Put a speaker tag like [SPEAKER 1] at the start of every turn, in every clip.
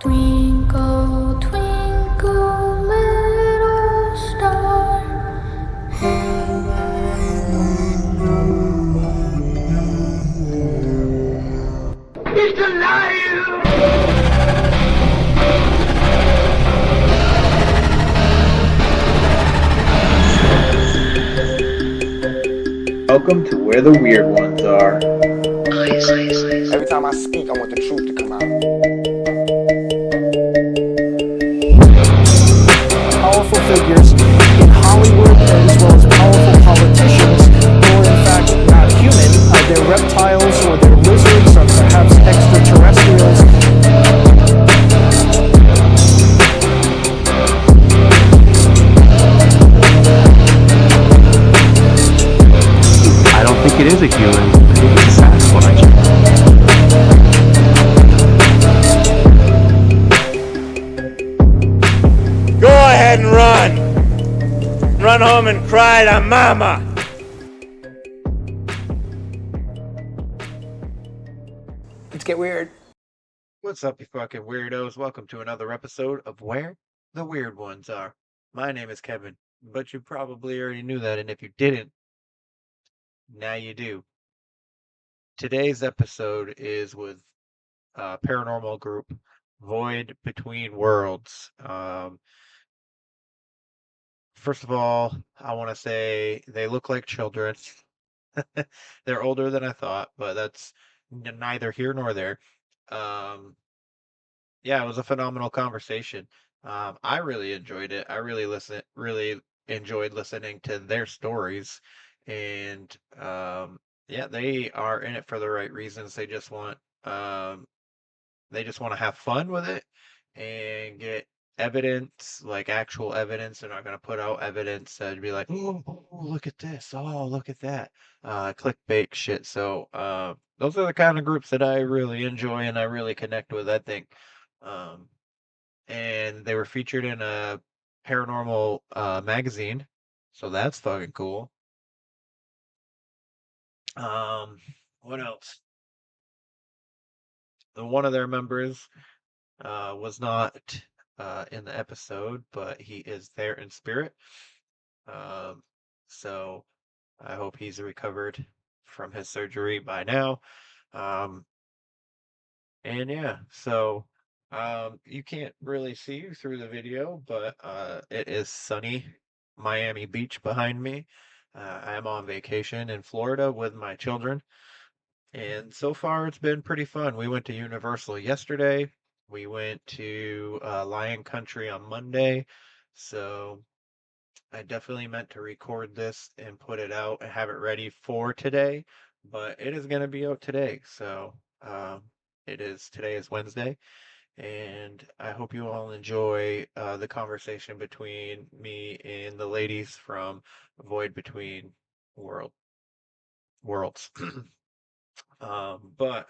[SPEAKER 1] Twinkle, twinkle, little star, how I
[SPEAKER 2] He's alive!
[SPEAKER 3] Welcome to where the weird ones are.
[SPEAKER 4] Every time I speak, I want the truth to come out.
[SPEAKER 5] Powerful figures in Hollywood as well as powerful politicians who are in fact not human. They're reptiles or they're lizards or perhaps extraterrestrials.
[SPEAKER 6] I don't think it is a human. I think it's a Sasquatch.
[SPEAKER 7] Go ahead and run. Run home and cry to mama.
[SPEAKER 5] Let's get weird.
[SPEAKER 3] What's up, you fucking weirdos? Welcome to another episode of Where the Weird Ones Are. My name is Kevin, but you probably already knew that, and if you didn't, now you do. Today's episode is with paranormal group Void Between Worlds. First of all, I want to say they look like children. They're older than I thought, but that's neither here nor there. Um, yeah, it was a phenomenal conversation. I really enjoyed it. I really enjoyed listening to their stories, and yeah, they are in it for the right reasons. Um, they just want to have fun with it and get evidence, like actual evidence. They're not going to put out evidence that'd be like, oh, look at this. Oh, look at that. Clickbait shit. So, those are the kind of groups that I really enjoy and I really connect with, I think. Um, and they were featured in a paranormal magazine. So that's fucking cool. What else? One of their members was not in the episode, but he is there in spirit. Um, so I hope he's recovered from his surgery by now. Um, and yeah, so you can't really see through the video, but it is sunny Miami Beach behind me. I'm on vacation in Florida with my children. And so far, it's been pretty fun. We went to Universal yesterday. We went to Lion Country on Monday. So I definitely meant to record this and put it out and have it ready for today, but it is going to be out today. So today is Wednesday, and I hope you all enjoy the conversation between me and the ladies from Void Between Worlds. But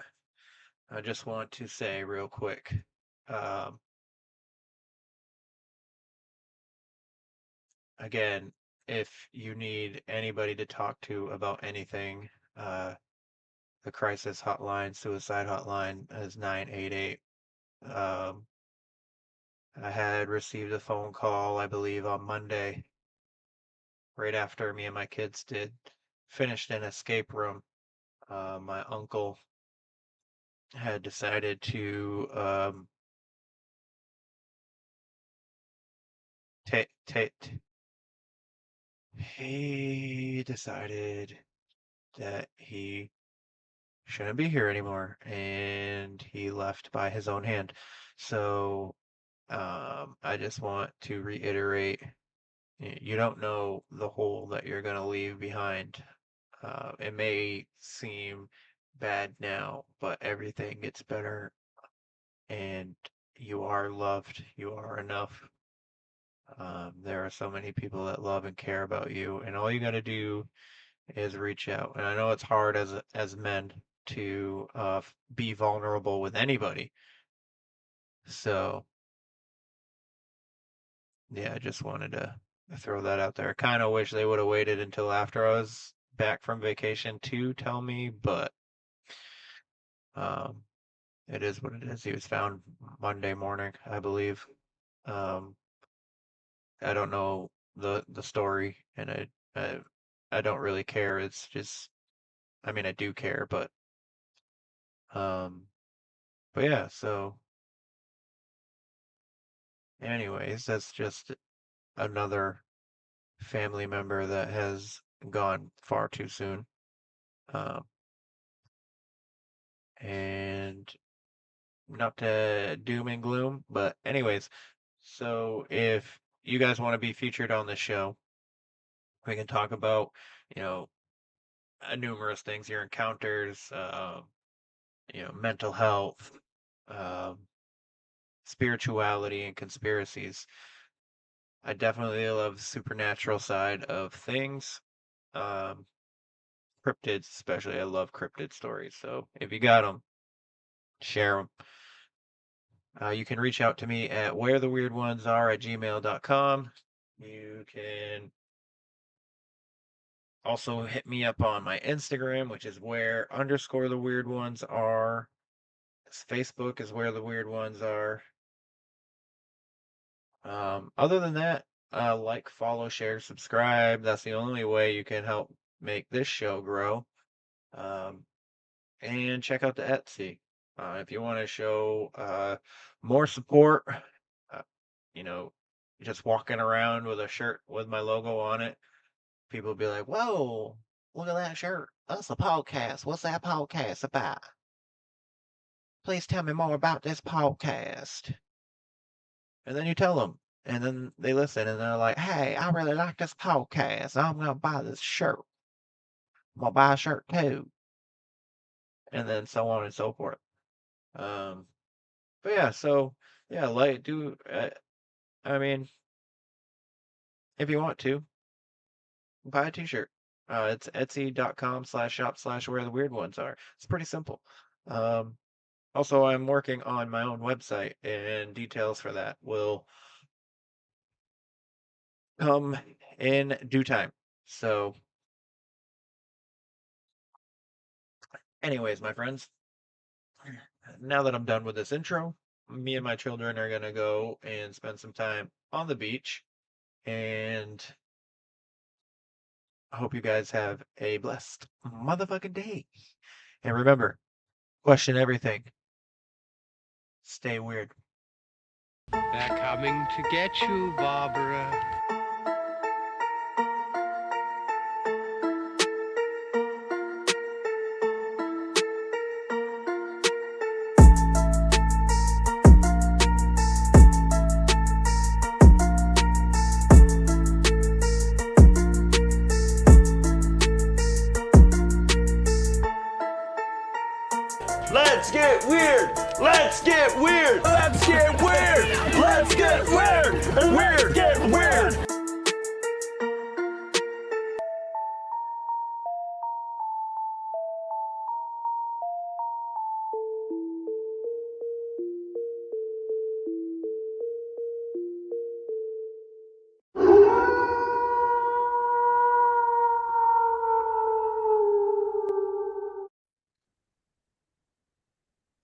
[SPEAKER 3] I just want to say real quick, um, again, if you need anybody to talk to about anything, the crisis hotline, suicide hotline is 988. Um, I had received a phone call, I believe, on Monday, right after me and my kids did finished an escape room. My uncle had decided to take he decided that he shouldn't be here anymore and he left by his own hand. So I just want to reiterate, you don't know the hole that you're going to leave behind. It may seem bad now, but everything gets better and you are loved. You are enough. There are so many people that love and care about you, and all you got to do is reach out. And I know it's hard as men to be vulnerable with anybody. So yeah, I just wanted to throw that out there. I kind of wish they would have waited until after I was back from vacation to tell me, but um, It is what it is. He was found Monday morning, I believe. I don't know the story, and I don't really care. It's just, I mean, I do care, um, but yeah. So, anyways, that's just another family member that has gone far too soon. Um, and not to doom and gloom, but anyways, so if you guys want to be featured on the show, we can talk about, you know, numerous things, your encounters, mental health, um, spirituality, and conspiracies. I definitely love the supernatural side of things. Um, cryptids, especially. I love cryptid stories. So if you got them, share them. You can reach out to me at wheretheweirdonesare@gmail.com. You can also hit me up on my Instagram, which is where_the_weird_ones_are. Facebook is where the weird ones are. Other than that, like, follow, share, subscribe. That's the only way you can help make this show grow. And check out the Etsy. If you want to show more support, uh, you know, just walking around with a shirt with my logo on it, people will be like, "Whoa, look at that shirt. That's a podcast. What's that podcast about? Please tell me more about this podcast." And then you tell them, and then they listen, and they're like, "Hey, I really like this podcast. I'm gonna buy this shirt. I'm gonna buy a shirt too," and then so on and so forth. Um, but yeah, so yeah, like do I mean, if you want to, buy a t-shirt. It's etsy.com/shop/where the weird ones are. It's pretty simple. Um, also, I'm working on my own website, and details for that will come in due time. So, anyways, my friends, now that I'm done with this intro, me and my children are gonna go and spend some time on the beach, and I hope you guys have a blessed motherfucking day. And remember, question everything. Stay weird.
[SPEAKER 2] They're coming to get you, Barbara.
[SPEAKER 7] Let's get weird. Let's get weird. Let's get weird. Let's get weird. Weird. Get weird.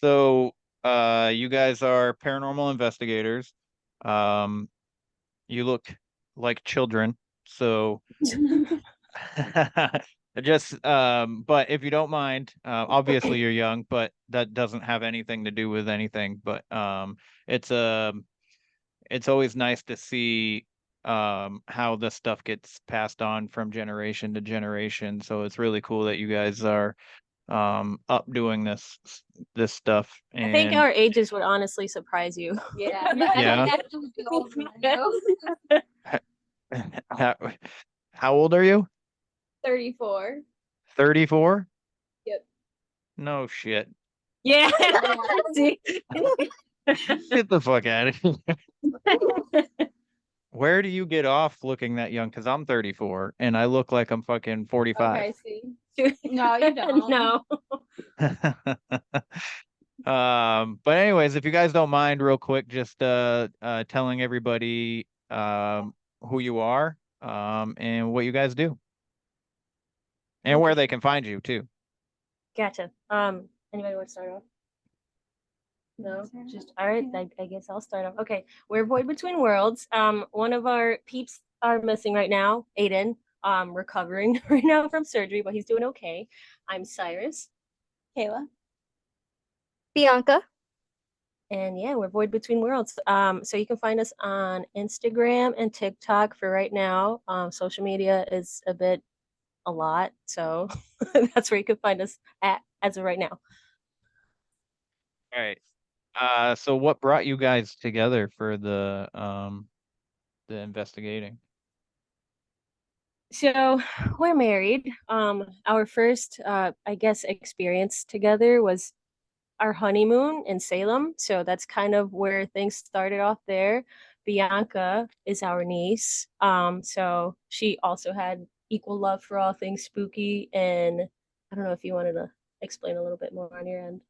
[SPEAKER 3] So, you guys are paranormal investigators. Um, you look like children, so but if you don't mind, obviously you're young, but that doesn't have anything to do with anything. But it's it's always nice to see how this stuff gets passed on from generation to generation. So it's really cool that you guys are up doing this stuff.
[SPEAKER 8] I think
[SPEAKER 3] And
[SPEAKER 8] our ages would honestly surprise you.
[SPEAKER 1] Yeah.
[SPEAKER 3] Yeah.
[SPEAKER 8] Yeah.
[SPEAKER 3] how, how old are you?
[SPEAKER 8] 34.
[SPEAKER 3] 34?
[SPEAKER 8] Yep.
[SPEAKER 3] No shit.
[SPEAKER 8] Yeah. See?
[SPEAKER 3] Get the fuck out of here. Where do you get off looking that young? Because I'm 34 and I look like I'm fucking 45.
[SPEAKER 8] Okay, see.
[SPEAKER 1] No, you don't.
[SPEAKER 8] No.
[SPEAKER 3] But anyways, if you guys don't mind, real quick, just telling everybody who you are and what you guys do and where they can find you too.
[SPEAKER 8] Gotcha. Anybody want to start off? No, just all right. I guess I'll start off. Okay, we're Void Between Worlds. One of our peeps are missing right now. Aiden, recovering right now from surgery, but he's doing okay. I'm Cyrus.
[SPEAKER 9] Kayla.
[SPEAKER 10] Bianca.
[SPEAKER 8] And yeah, we're Void Between Worlds. So you can find us on Instagram and TikTok for right now. Social media is a lot, so that's where you can find us at as of right now.
[SPEAKER 3] All right. So what brought you guys together for the investigating?
[SPEAKER 8] So we're married. Our first, I guess, experience together was our honeymoon in Salem. So that's kind of where things started off there. Bianca is our niece. So she also had equal love for all things spooky. And I don't know if you wanted to explain a little bit more on your end.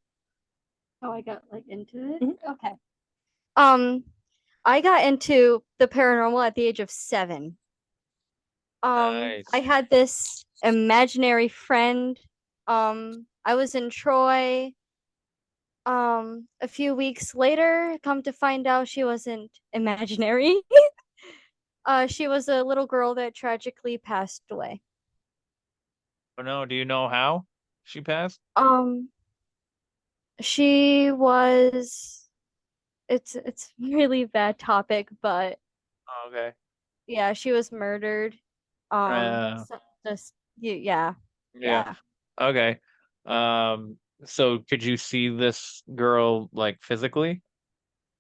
[SPEAKER 9] Oh, I got like into it.
[SPEAKER 8] Mhm.
[SPEAKER 9] Okay.
[SPEAKER 10] I got into the paranormal at the age of 7.
[SPEAKER 3] Nice.
[SPEAKER 10] I had this imaginary friend. I was in Troy. A few weeks later, come to find out she wasn't imaginary. She was a little girl that tragically passed away.
[SPEAKER 3] Oh no, do you know how she passed?
[SPEAKER 10] She was. It's really bad topic, but
[SPEAKER 3] Oh, okay.
[SPEAKER 10] yeah, she was murdered.
[SPEAKER 3] Uh,
[SPEAKER 10] Just yeah,
[SPEAKER 3] yeah.
[SPEAKER 10] yeah.
[SPEAKER 3] Okay. So could you see this girl like physically?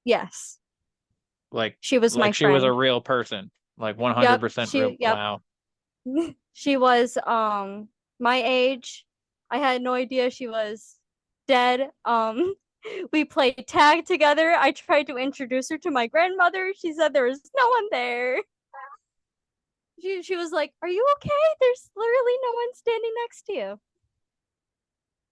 [SPEAKER 10] Yes,
[SPEAKER 3] Like
[SPEAKER 10] she was my
[SPEAKER 3] she was a
[SPEAKER 10] friend.
[SPEAKER 3] real person, like
[SPEAKER 10] Yep,
[SPEAKER 3] 100% real.
[SPEAKER 10] yep.
[SPEAKER 3] Wow.
[SPEAKER 10] She was my age. I had no idea she was dead. We played tag together. I tried to introduce her to my grandmother. She said there was no one there. She was like, "Are you okay? There's literally no one standing next to you."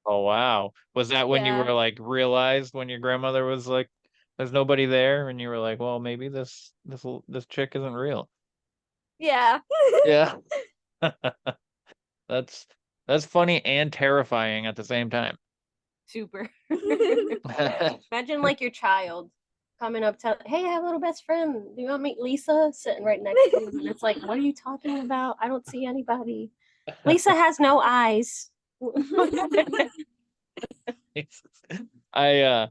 [SPEAKER 3] Oh wow. Was that when you
[SPEAKER 10] Yeah.
[SPEAKER 3] were like realized when your grandmother was like, "There's nobody there," and you were like, "Well, maybe this chick isn't real."
[SPEAKER 10] Yeah.
[SPEAKER 3] Yeah. That's that's funny and terrifying at the same time.
[SPEAKER 8] Super. Imagine like your child coming up, hey, I have a little best friend. Do you want to meet Lisa? Sitting right next to you. And it's like, what are you talking about? I don't see anybody. Lisa has no eyes.
[SPEAKER 3] I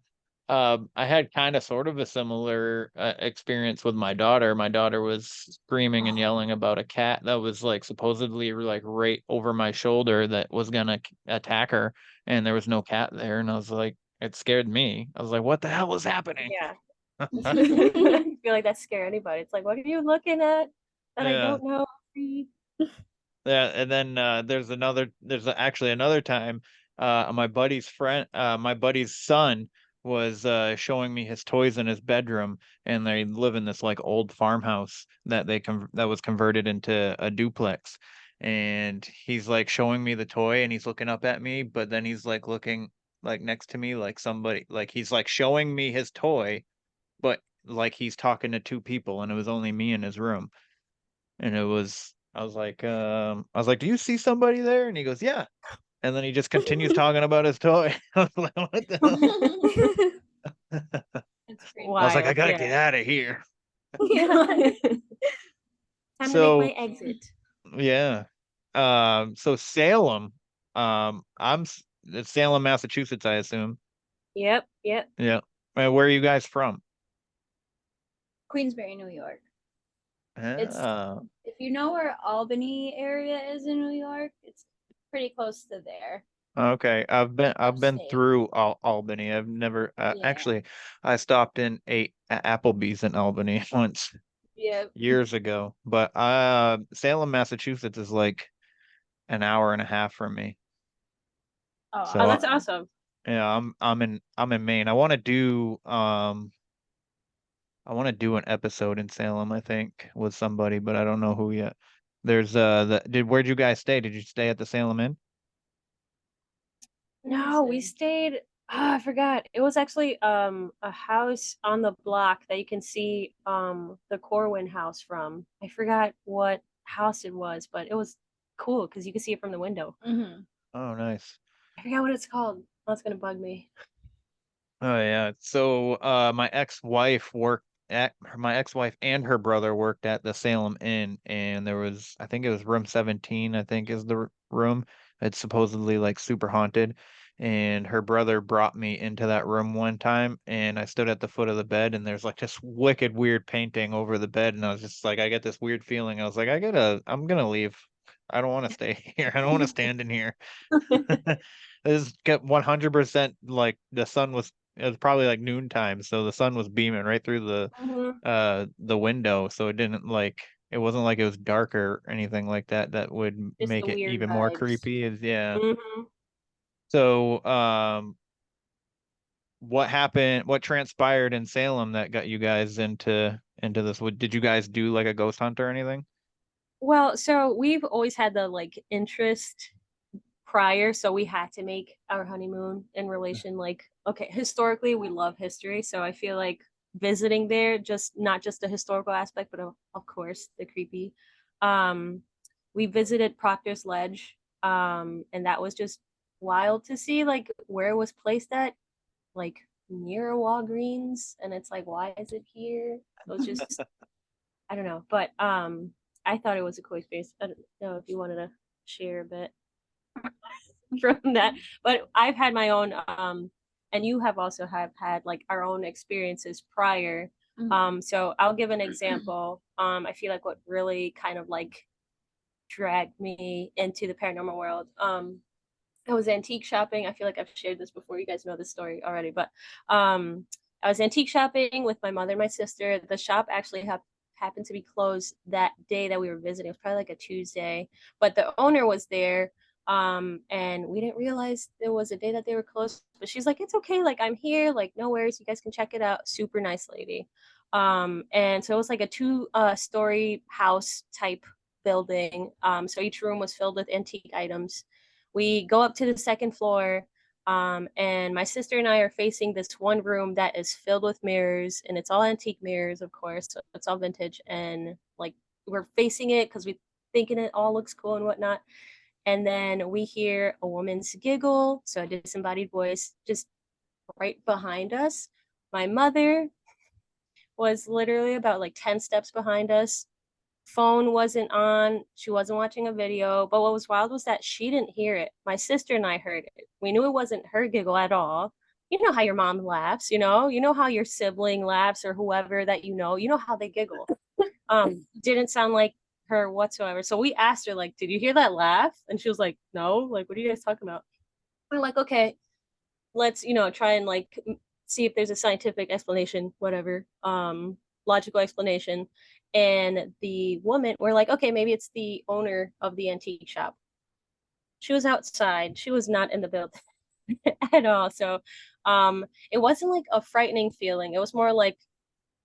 [SPEAKER 3] I had kind of sort of a similar experience with my daughter. My daughter was screaming and yelling about a cat that was like supposedly like right over my shoulder that was gonna attack her, and there was no cat there, and I was like, it scared me. I was like, what the hell was happening?
[SPEAKER 8] Yeah. I feel like that scare anybody. It's like, what are you looking at that I
[SPEAKER 3] Yeah.
[SPEAKER 8] don't know?
[SPEAKER 3] Yeah, and then actually another time, my buddy's son was showing me his toys in his bedroom, and they live in this like old farmhouse that was converted into a duplex. And he's like showing me the toy, and he's looking up at me, but then he's like looking like next to me like somebody, like he's like showing me his toy, but like he's talking to two people, and it was only me in his room. And I was like, do you see somebody there? And he goes, yeah. And then he just continues talking about his toy. I was like, what the hell? I was like, I
[SPEAKER 8] Wild.
[SPEAKER 3] gotta
[SPEAKER 8] Yeah.
[SPEAKER 3] get out of here.
[SPEAKER 10] Yeah.
[SPEAKER 8] Time to make
[SPEAKER 3] So
[SPEAKER 8] my exit.
[SPEAKER 3] yeah. So Salem, it's Salem, Massachusetts, I assume.
[SPEAKER 8] Yep. Yep.
[SPEAKER 3] Yeah. Where are you guys from?
[SPEAKER 9] Queensbury, New York. It's
[SPEAKER 3] Ah,
[SPEAKER 9] if you know where Albany area is in New York, it's pretty close to there.
[SPEAKER 3] okay. I've been
[SPEAKER 9] Upstate.
[SPEAKER 3] through Albany. I've never
[SPEAKER 9] Yeah.
[SPEAKER 3] actually I stopped in Applebee's in Albany once.
[SPEAKER 8] Yep.
[SPEAKER 3] Years ago. But Salem, Massachusetts is like an hour and a half from me.
[SPEAKER 9] Oh,
[SPEAKER 3] So
[SPEAKER 8] Oh, that's awesome.
[SPEAKER 3] yeah, I'm in Maine. I want to do an episode in Salem, I think, with somebody, but I don't know who yet. There's where'd you guys stay? Did you stay at the Salem Inn?
[SPEAKER 8] No, we stayed. I forgot. It was actually a house on the block that you can see the Corwin house from. I forgot what house it was, but it was cool because you could see it from the window.
[SPEAKER 9] Mm-hmm.
[SPEAKER 3] Oh, nice.
[SPEAKER 8] I forgot what it's called. That's gonna bug me.
[SPEAKER 11] Oh yeah. So my ex-wife and her brother worked at the Salem Inn, and there was, I think it was room 17, I think is the room. It's supposedly like super haunted. And her brother brought me into that room one time, and I stood at the foot of the bed, and there's like this wicked weird painting over the bed, and I was just like, I get this weird feeling. I was like, I'm gonna leave. I don't want to stay here. I don't want to stand in here. This get 100% like the sun was, it was probably like noontime, so the sun was beaming right through
[SPEAKER 8] Mhm.
[SPEAKER 11] the window, so it didn't like, it wasn't like it was dark or anything like that that would
[SPEAKER 8] Just
[SPEAKER 11] make
[SPEAKER 8] the
[SPEAKER 11] it
[SPEAKER 8] weird
[SPEAKER 11] even more
[SPEAKER 8] vibes.
[SPEAKER 11] creepy. Is yeah.
[SPEAKER 8] Hmm.
[SPEAKER 11] So what happened, what transpired in Salem that got you guys into this? Did you guys do like a ghost hunt or anything?
[SPEAKER 8] Well, so we've always had the like interest prior, so we had to make our honeymoon in relation, like, okay, historically we love history, so I feel like visiting there, just not just the historical aspect, but of course the creepy. um we visited Proctor's Ledge, and that was just wild to see like where it was placed at, like near Walgreens, and it's like, why is it here? It was just, I don't know, but I thought it was a cool experience. I don't know if you wanted to share a bit from that, but I've had my own, and you have also have had like our own experiences prior. So I'll give an example. I feel like what really kind of like dragged me into the paranormal world. I was antique shopping. I feel like I've shared this before. You guys know this story already, but I was antique shopping with my mother and my sister. The shop actually happened to be closed that day that we were visiting. It was probably like a Tuesday, but the owner was there. And we didn't realize there was a day that they were closed. But she's like, "It's okay. Like, I'm here. Like, no worries. You guys can check it out." Super nice lady. And so it was like a two story house type building. So each room was filled with antique items. We go up to the second floor, and my sister and I are facing this one room that is filled with mirrors, and it's all antique mirrors, of course. So it's all vintage, and like we're facing it because we thinking it all looks cool and whatnot. And then we hear a woman's giggle, so a disembodied voice, just right behind us. My mother was literally about like 10 steps behind us. Phone wasn't on. She wasn't watching a video. But what was wild was that she didn't hear it. My sister and I heard it. We knew it wasn't her giggle at all. You know how your mom laughs, you know how your sibling laughs, or whoever that you know how they giggle. Didn't sound like her whatsoever. So we asked her, like, did you hear that laugh? And she was like, no, like, what are you guys talking about? We're like, okay, let's try and like see if there's a scientific explanation, whatever, logical explanation. And the woman, we're like, okay, maybe it's the owner of the antique shop. She was outside, she was not in the building at all. So it wasn't like a frightening feeling, it was more like,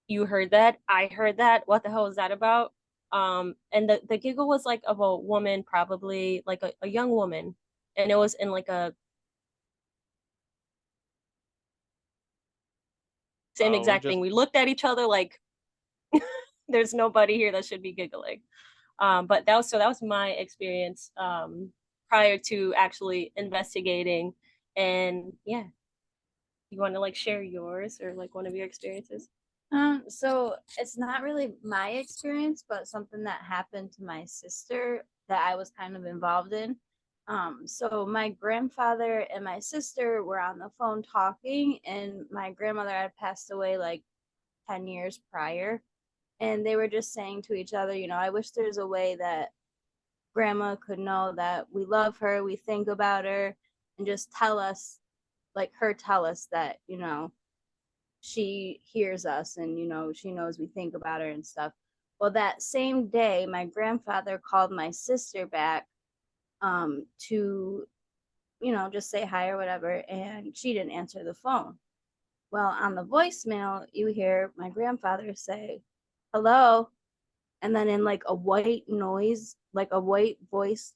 [SPEAKER 8] you heard that, I heard that, what the hell is that about? And the giggle was like of a woman, probably like a young woman, and it was in like a same
[SPEAKER 11] Oh,
[SPEAKER 8] exact thing. We looked at each other like, there's nobody here that should be giggling. But that was my experience, prior to actually investigating. And yeah, you want to like share yours or like one of your experiences?
[SPEAKER 9] So it's not really my experience, but something that happened to my sister that I was kind of involved in. So my grandfather and my sister were on the phone talking, and my grandmother had passed away like 10 years prior. And they were just saying to each other, I wish there's a way that grandma could know that we love her, we think about her, and just tell us, like her tell us that, she hears us, and she knows we think about her and stuff. Well, that same day my grandfather called my sister back, to just say hi or whatever, and she didn't answer the phone. Well, on the voicemail you hear my grandfather say hello, and then in like a white noise, like a white voice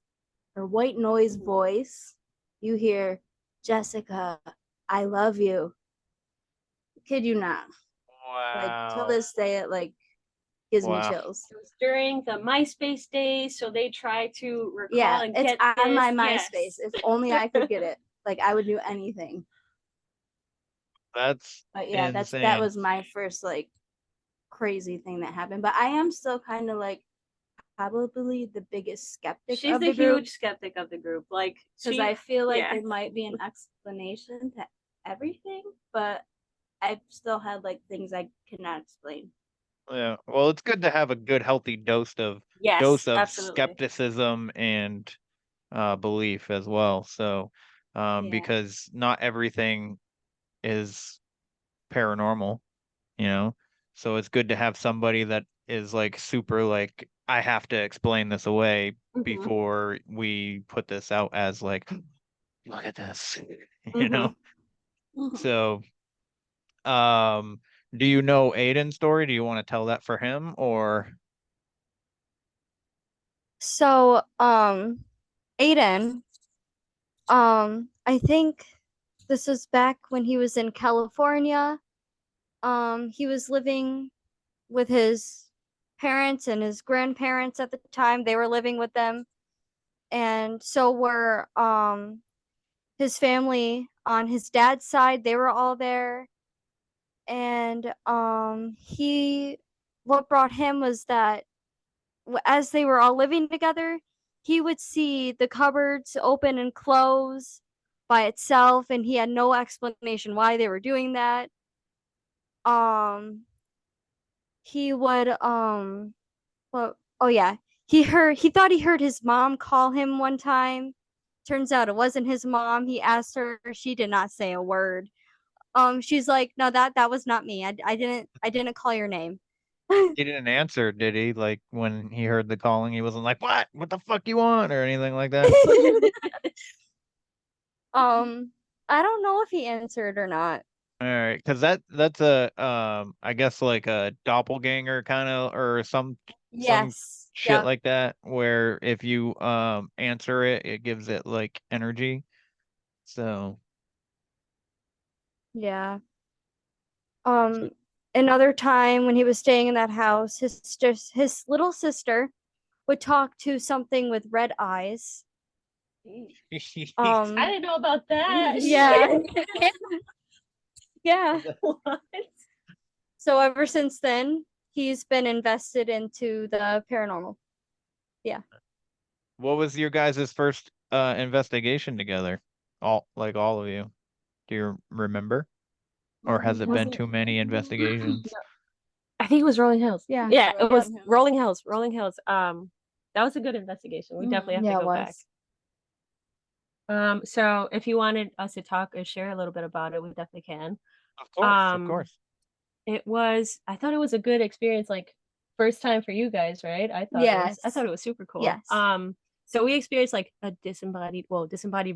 [SPEAKER 9] or white noise voice, you hear, "Jessica, I love you." Kid you not. Like till
[SPEAKER 11] wow.
[SPEAKER 9] this day it like gives me
[SPEAKER 11] Wow.
[SPEAKER 9] chills.
[SPEAKER 8] It was during the MySpace days, so they try to recall
[SPEAKER 9] Yeah,
[SPEAKER 8] and
[SPEAKER 9] it's
[SPEAKER 8] get
[SPEAKER 9] on my
[SPEAKER 8] this.
[SPEAKER 9] MySpace.
[SPEAKER 8] Yes.
[SPEAKER 9] If only I could get it. Like I would do anything.
[SPEAKER 11] That's
[SPEAKER 9] But yeah, that
[SPEAKER 11] insane.
[SPEAKER 9] was my first like crazy thing that happened. But I am still kind of like probably the biggest skeptic
[SPEAKER 8] She's
[SPEAKER 9] of
[SPEAKER 8] the
[SPEAKER 9] the group
[SPEAKER 8] huge skeptic of the group. Like,
[SPEAKER 9] because
[SPEAKER 8] she,
[SPEAKER 9] I feel like
[SPEAKER 8] yeah.
[SPEAKER 9] there might be an explanation to everything, but I've still had like things I cannot explain.
[SPEAKER 11] Yeah. Well, it's good to have a good healthy
[SPEAKER 8] Yes, absolutely.
[SPEAKER 11] skepticism and belief as well. So
[SPEAKER 9] Yeah.
[SPEAKER 11] because not everything is paranormal, you know. So it's good to have somebody that is like super like I have to explain this away
[SPEAKER 8] Mhm.
[SPEAKER 11] before we put this out as like look at this, you know.
[SPEAKER 9] Mhm.
[SPEAKER 11] So do you know Aiden's story? Do you want to tell that for him or
[SPEAKER 10] So, Aiden, I think this was back when he was in California. He was living with his parents and his grandparents at the time. They were living with them. And so were his family on his dad's side, they were all there. And he what brought him was that as they were all living together, he would see the cupboards open and close by itself, and he had no explanation why they were doing that. Um, he would well, oh yeah, he thought he heard his mom call him one time. Turns out it wasn't his mom. He asked her, she did not say a word. She's like, no, that was not me. I didn't call your name.
[SPEAKER 11] he didn't answer, did he? Like when he heard the calling, he wasn't like, "What? What the fuck you want?" or anything like that.
[SPEAKER 10] I don't know if he answered or not.
[SPEAKER 11] All right, because that's a I guess like a doppelganger kind of or some
[SPEAKER 10] Yes.
[SPEAKER 11] shit
[SPEAKER 10] Yep.
[SPEAKER 11] like that where if you answer it, it gives it like energy. So
[SPEAKER 10] Yeah.
[SPEAKER 11] so-
[SPEAKER 10] Another time when he was staying in that house, his little sister would talk to something with red eyes.
[SPEAKER 8] I didn't know about that.
[SPEAKER 10] Yeah. Yeah.
[SPEAKER 8] What?
[SPEAKER 10] So ever since then, he's been invested into the paranormal. Yeah.
[SPEAKER 11] what was your guys' first investigation together? All of you. Do you remember? Or has it
[SPEAKER 8] Was
[SPEAKER 11] been
[SPEAKER 8] it?
[SPEAKER 11] too many investigations?
[SPEAKER 8] I think it was Rolling Hills.
[SPEAKER 10] Yeah.
[SPEAKER 8] Yeah, it was
[SPEAKER 9] Rolling Hills.
[SPEAKER 8] Rolling Hills. Rolling Hills. That was a good investigation. We definitely have
[SPEAKER 10] Yeah,
[SPEAKER 8] to
[SPEAKER 10] it
[SPEAKER 8] go back.
[SPEAKER 10] was.
[SPEAKER 8] So if you wanted us to talk or share a little bit about it, we definitely can.
[SPEAKER 11] Of course, of
[SPEAKER 8] Um,
[SPEAKER 11] course.
[SPEAKER 8] I thought it was a good experience, like first time for you guys, right? I thought it was super cool.
[SPEAKER 10] Yes.
[SPEAKER 8] So we experienced like a disembodied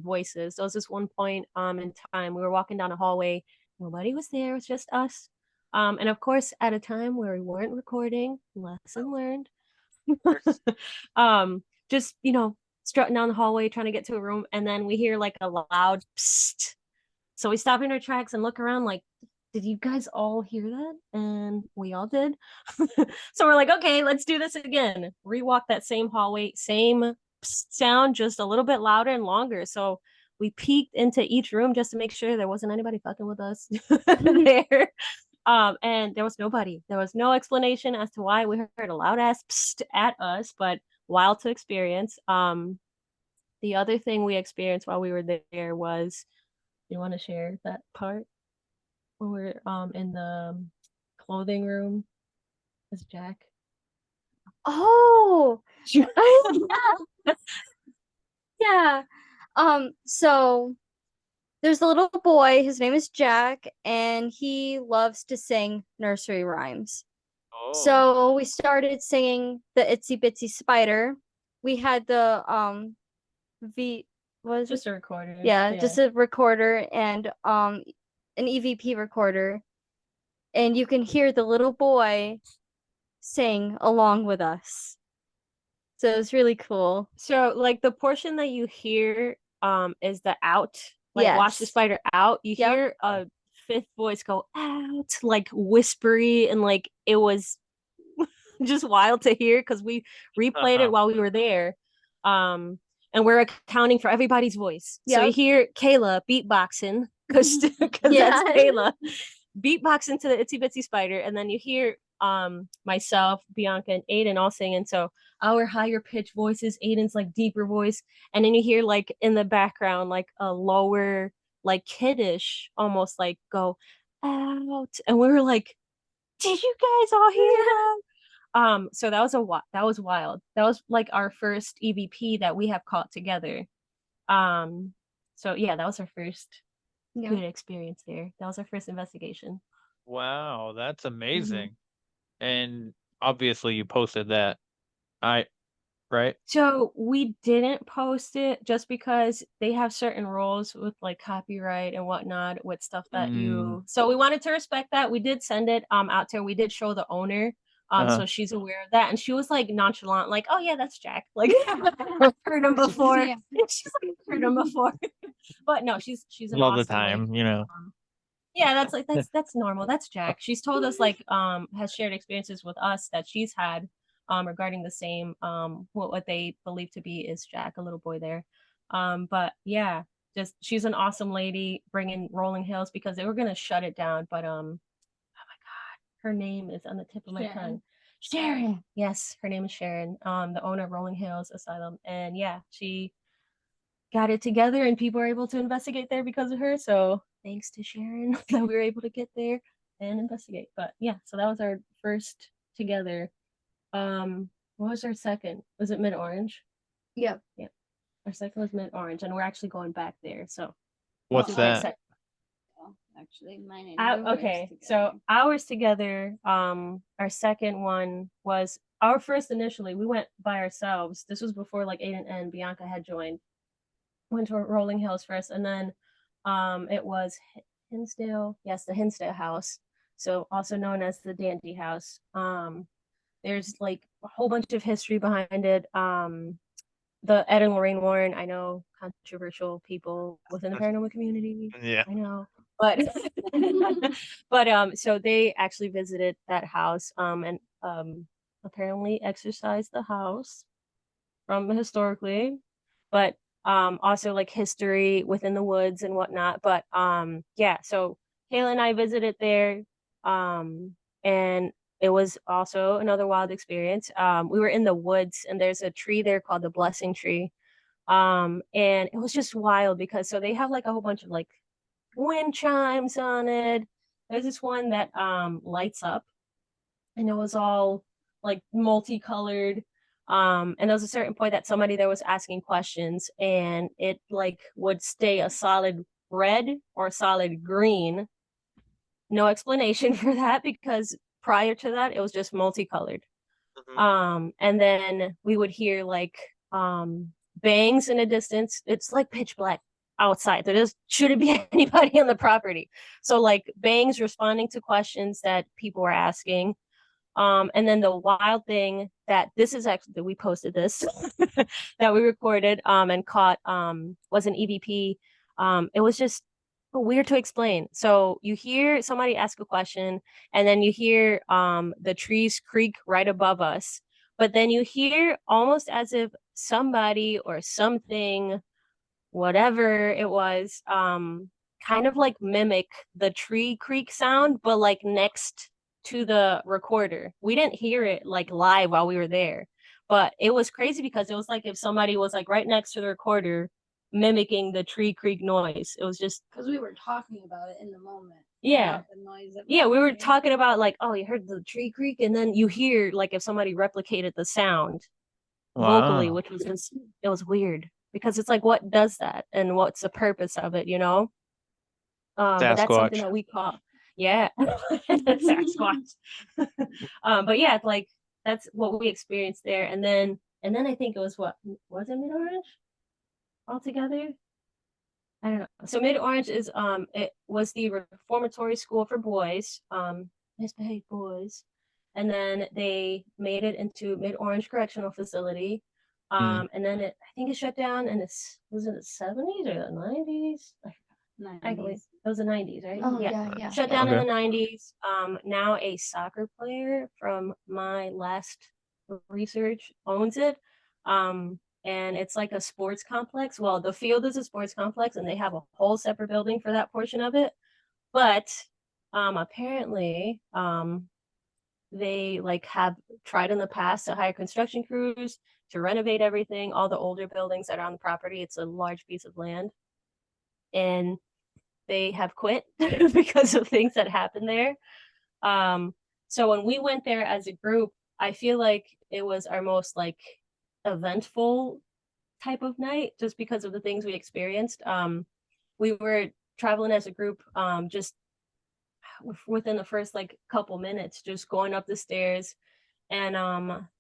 [SPEAKER 8] voices. There was this one point in time we were walking down a hallway, nobody was there, it was just us. And of course at a time where we weren't recording, lesson learned. Just, strutting down the hallway trying to get to a room, and then we hear like a loud psst. So we stop in our tracks and look around like, did you guys all hear that? And we all did. So we're like, okay, let's do this again. Rewalk that same hallway, same sound, just a little bit louder and longer. So we peeked into each room just to make sure there wasn't anybody fucking with us there. And there was nobody. There was no explanation as to why we heard a loud ass psst at us, but wild to experience. The other thing we experienced while we were there was, you want to share that part when we are in the clothing room as Jack?
[SPEAKER 10] Oh. Yeah. So there's a little boy, his name is Jack, and he loves to sing nursery rhymes.
[SPEAKER 11] Oh.
[SPEAKER 10] So we started singing the Itsy Bitsy Spider. We had the V was
[SPEAKER 8] just a recorder.
[SPEAKER 10] Yeah, just a recorder and an EVP recorder. And you can hear the little boy sing along with us. So it's really cool.
[SPEAKER 8] So like the portion that you hear is the out, like watch the spider out. You hear a fifth voice go out, like whispery, and like it was just wild to hear because we replayed it while we were there. And we're accounting for everybody's voice. So you hear Kayla beatboxing because
[SPEAKER 10] Yeah.
[SPEAKER 8] that's Kayla. Beatbox into the Itsy Bitsy Spider, and then you hear myself, Bianca, and Aiden all singing. So our higher pitched voices, Aiden's like deeper voice, and then you hear like in the background like a lower, like kiddish, almost like go out, and we were like, "Did you guys all hear that?" So that was that was wild. That was like our first EVP that we have caught together. Um, so yeah, that was our first good experience there. That was our first investigation.
[SPEAKER 11] Wow, that's
[SPEAKER 8] Mm-hmm.
[SPEAKER 11] amazing. And obviously you posted that. Right?
[SPEAKER 8] So we didn't post it just because they have certain rules with like copyright and whatnot with stuff that you. So we wanted to respect that. We did send it out to her. We did show the owner. So she's aware of that, and she was like nonchalant, like, "Oh yeah, that's Jack. Like, I've heard him before."
[SPEAKER 10] Yeah.
[SPEAKER 8] She's like, "Heard him before," but no, she's an
[SPEAKER 11] All the
[SPEAKER 8] awesome lady.
[SPEAKER 11] time, you know.
[SPEAKER 8] Yeah, that's like that's normal. That's Jack. She's told us like has shared experiences with us that she's had regarding the same what they believe to be is Jack, a little boy there. But yeah, just she's an awesome lady bringing Rolling Hills because they were gonna shut it down, but her name is on the tip of my tongue. Sharon. Yes, her name is Sharon. The owner of Rolling Hills Asylum, and yeah, she got it together and people were able to investigate there because of her. So thanks to Sharon that we were able to get there and investigate. But yeah, so that was our first together. What was our second? Was it Mid Orange?
[SPEAKER 10] Yeah.
[SPEAKER 8] Yeah. Our second was Mid Orange, and we're actually going back there. So
[SPEAKER 11] What's that?
[SPEAKER 9] Actually, mine and yours
[SPEAKER 8] Okay,
[SPEAKER 9] together.
[SPEAKER 8] so ours together. Our second one was our first initially. We went by ourselves. This was before like Aiden and Bianca had joined. Went to Rolling Hills first, and then it was Hinsdale. Yes, the Hinsdale House, so also known as the Dandy House. There's like a whole bunch of history behind it. The Ed and Lorraine Warren, I know, controversial people within the paranormal community.
[SPEAKER 11] Yeah.
[SPEAKER 8] I know, but but so they actually visited that house and apparently exorcised the house from historically, but also like history within the woods and whatnot. But yeah, so Kayla and I visited there, and it was also another wild experience. We were in the woods, and there's a tree there called the blessing tree. And it was just wild because so they have like a whole bunch of like wind chimes on it. There's this one that lights up, and it was all like multicolored. And there was a certain point that somebody there was asking questions, and it like would stay a solid red or a solid green. No explanation for that because prior to that it was just multicolored. And then we would hear like bangs in the distance. It's like pitch black outside. There just shouldn't be anybody on the property. So like bangs responding to questions that people were asking. And then the wild thing that this is actually that we posted this that we recorded and caught was an EVP. It was just weird to explain. So you hear somebody ask a question, and then you hear the trees creak right above us, but then you hear almost as if somebody or something, whatever it was, kind of like mimic the tree creak sound, but like next to the recorder. We didn't hear it like live while we were there, but it was crazy because it was like if somebody was like right next to the recorder mimicking the tree creak noise. It was just
[SPEAKER 9] because we were talking about it in the moment.
[SPEAKER 8] yeah.
[SPEAKER 9] The noise of
[SPEAKER 8] Yeah, we were talking about like, oh, you heard the tree creak, and then you hear like if somebody replicated the sound vocally,
[SPEAKER 11] Wow.
[SPEAKER 8] which was just it was weird because it's like what does that and what's the purpose of it, you know? But that's something
[SPEAKER 11] Sasquatch.
[SPEAKER 8] that we caught. Yeah. Sasquatch. But yeah, like that's what we experienced there. And then I think it was what was it Mid Orange altogether? I don't know. So Mid Orange is it was the reformatory school for boys, misbehaved boys. And then they made it into Mid Orange Correctional Facility. And then I think it shut down and it's was it the 70s or the 90s? I believe it was the 90s, right?
[SPEAKER 10] Oh, yeah.
[SPEAKER 8] Shut down in
[SPEAKER 11] Okay.
[SPEAKER 8] the 90s. Now a soccer player from my last research owns it. and it's like a sports complex. Well, the field is a sports complex, and they have a whole separate building for that portion of it. But apparently, they like have tried in the past to hire construction crews to renovate everything, all the older buildings that are on the property. It's a large piece of land, and they have quit because of things that happened there. So when we went there as a group, I feel like it was our most like eventful type of night just because of the things we experienced. We were traveling as a group, just within the first like couple minutes, just going up the stairs, and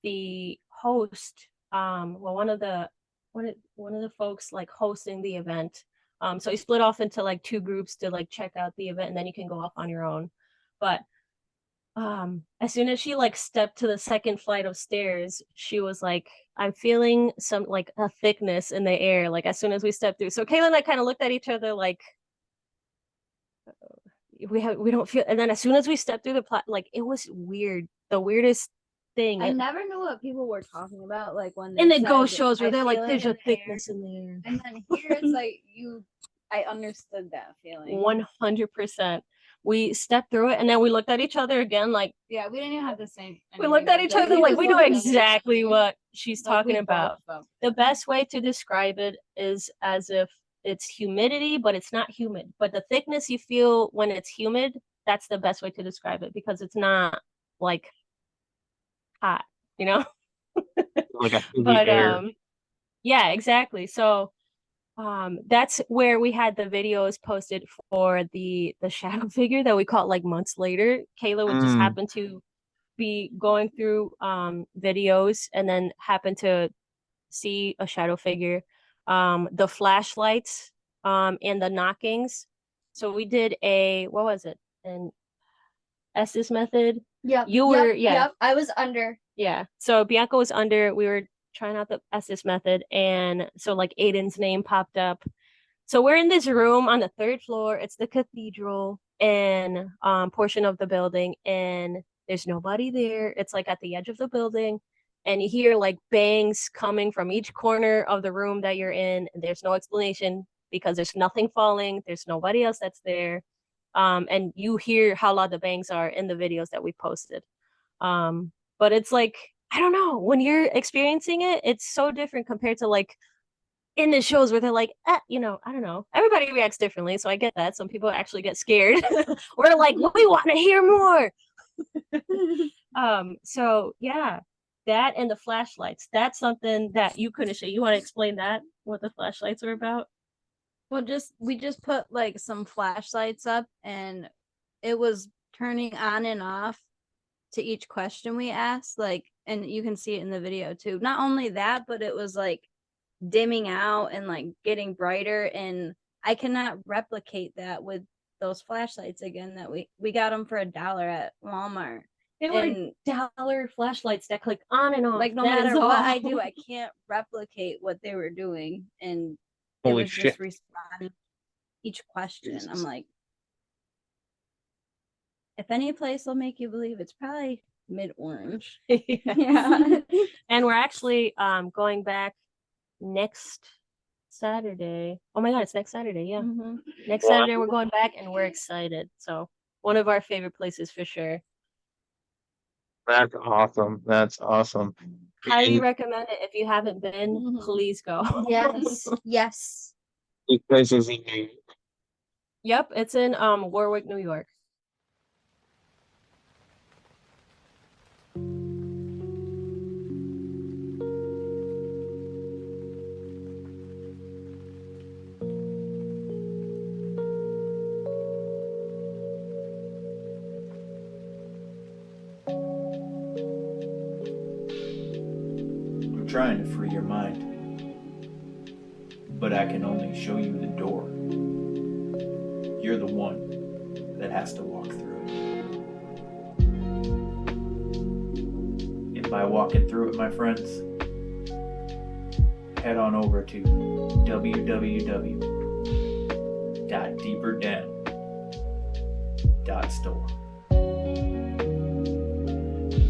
[SPEAKER 8] the host, well, one of the folks like hosting the event, so he split off into like two groups to like check out the event, and then you can go off on your own. But as soon as she like stepped to the second flight of stairs, she was like, I'm feeling some like a thickness in the air, like as soon as we stepped through. So Kayla and I kind of looked at each other like, we don't feel. And then as soon as we stepped through like it was weird, the weirdest thing.
[SPEAKER 9] I never knew what people were talking about, like when they
[SPEAKER 8] in the
[SPEAKER 9] said,
[SPEAKER 8] ghost shows where
[SPEAKER 9] "I
[SPEAKER 8] they're like,
[SPEAKER 9] feel it
[SPEAKER 8] there's
[SPEAKER 9] in
[SPEAKER 8] a
[SPEAKER 9] the
[SPEAKER 8] thickness
[SPEAKER 9] air."
[SPEAKER 8] in the air.
[SPEAKER 9] And then here it's like I understood that feeling.
[SPEAKER 8] 100%. We stepped through it, and then we looked at each other again, like,
[SPEAKER 9] Yeah, we didn't even have the same.
[SPEAKER 8] we looked at each other like we know exactly what she's
[SPEAKER 9] Like,
[SPEAKER 8] talking
[SPEAKER 9] we
[SPEAKER 8] about.
[SPEAKER 9] both felt
[SPEAKER 8] The best way to describe it is as if it's humidity, but it's not humid. But the thickness you feel when it's humid, that's the best way to describe it, because it's not like hot, you know?
[SPEAKER 11] Like a heavy
[SPEAKER 8] But
[SPEAKER 11] air.
[SPEAKER 8] yeah, exactly. So that's where we had the videos posted for the shadow figure that we caught like months later. Kayla would just happen to be going through videos and then happen to see a shadow figure, the flashlights, and the knockings. So we did a, what was it, an Estes method.
[SPEAKER 10] Yep.
[SPEAKER 8] You were, yeah.
[SPEAKER 10] Yep. I was under.
[SPEAKER 8] Yeah. So Bianca was under. We were trying out the Estes method, and so like Aiden's name popped up. So we're in this room on the third floor. It's the cathedral and portion of the building, and there's nobody there. It's like at the edge of the building, and you hear like bangs coming from each corner of the room that you're in. And there's no explanation because there's nothing falling. There's nobody else that's there. And you hear how loud the bangs are in the videos that we posted. But it's like, I don't know, when you're experiencing it, it's so different compared to like in the shows where they're like, you know, I don't know. Everybody reacts differently, so I get that. Some people actually get scared. We're like, we want to hear more. So yeah, that and the flashlights. That's something that you couldn't show. You want to explain that? What the flashlights are about?
[SPEAKER 9] Well, we just put like some flashlights up, and it was turning on and off to each question we asked, like, and you can see it in the video too. Not only that, but it was like dimming out and like getting brighter, and I cannot replicate that with those flashlights again that we got them for $1 at Walmart.
[SPEAKER 8] They were dollar flashlights that click on and off.
[SPEAKER 9] Like no matter what I do, I can't replicate what they were doing, and it was just responding each question. Jesus. I'm like, if any place will make you believe, it's probably mid-orange.
[SPEAKER 8] Yeah. And we're actually going back next Saturday. Oh my god, it's next Saturday. Yeah. Mm-hmm. Next Saturday we're going back, and we're excited. So one of our favorite places for sure.
[SPEAKER 11] That's awesome. That's awesome.
[SPEAKER 8] Highly recommend it. If you haven't been, please go.
[SPEAKER 10] Yes. Yes.
[SPEAKER 11] These places in New York.
[SPEAKER 8] Yep, it's in Warwick, New York.
[SPEAKER 12] I'm trying to free your mind, but I can only show you the door. You're the one that has to walk through it. And by walking through it, my friends, head on over to www.deeperdown.store.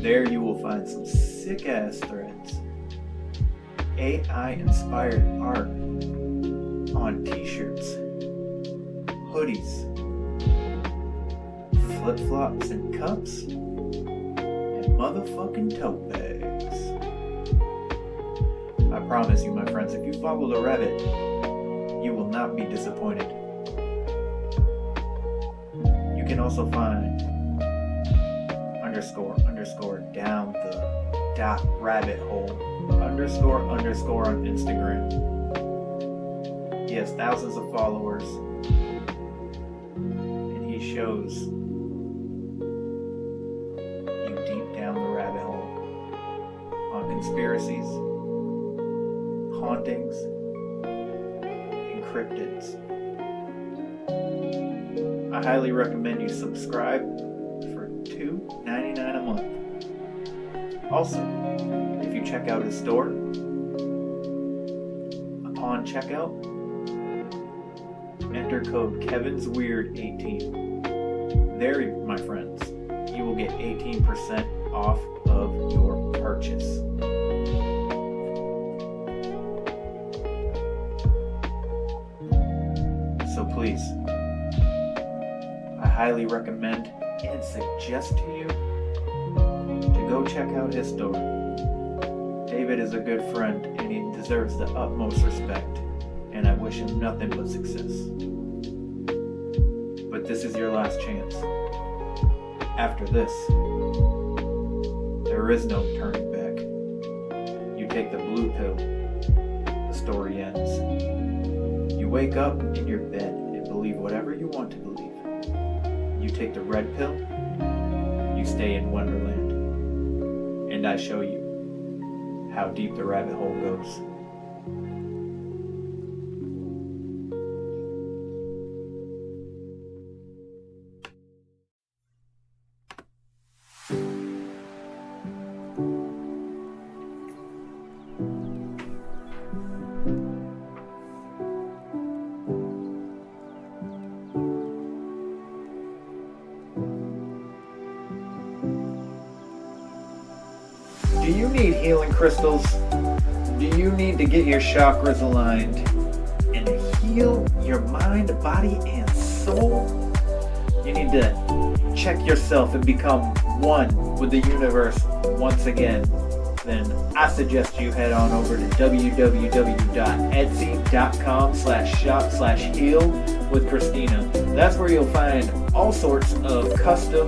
[SPEAKER 12] There you will find some sick-ass threads AI inspired art on t-shirts, hoodies, flip-flops and cups, and motherfucking tote bags. I promise you, my friends, if you follow the rabbit, you will not be disappointed. You can also find _ down the dot rabbit hole _ on Instagram. He has thousands of followers, and he shows you deep down the rabbit hole on conspiracies, hauntings, and cryptids. I highly recommend you subscribe for $2.99 a month. Also, if you check out his store, upon checkout, enter code KevinsWeird18. There, my friends, you will get 18% off of your purchase. So please, I highly recommend and suggest to you to go check out his store. David is a good friend and he deserves the utmost respect, and I wish him nothing but success. But this is your last chance. After this, there is no turning back. You take the blue pill, the story ends. You wake up in your bed and believe whatever you want to believe. You take the red pill, you stay in Wonderland, and I show you how deep the rabbit hole goes. Do you need healing crystals? Do you need to get your chakras aligned and heal your mind, body, and soul? You need to check yourself and become one with the universe once again. Then I suggest you head on over to www.etsy.com/shop/heal with Christina. That's where you'll find all sorts of custom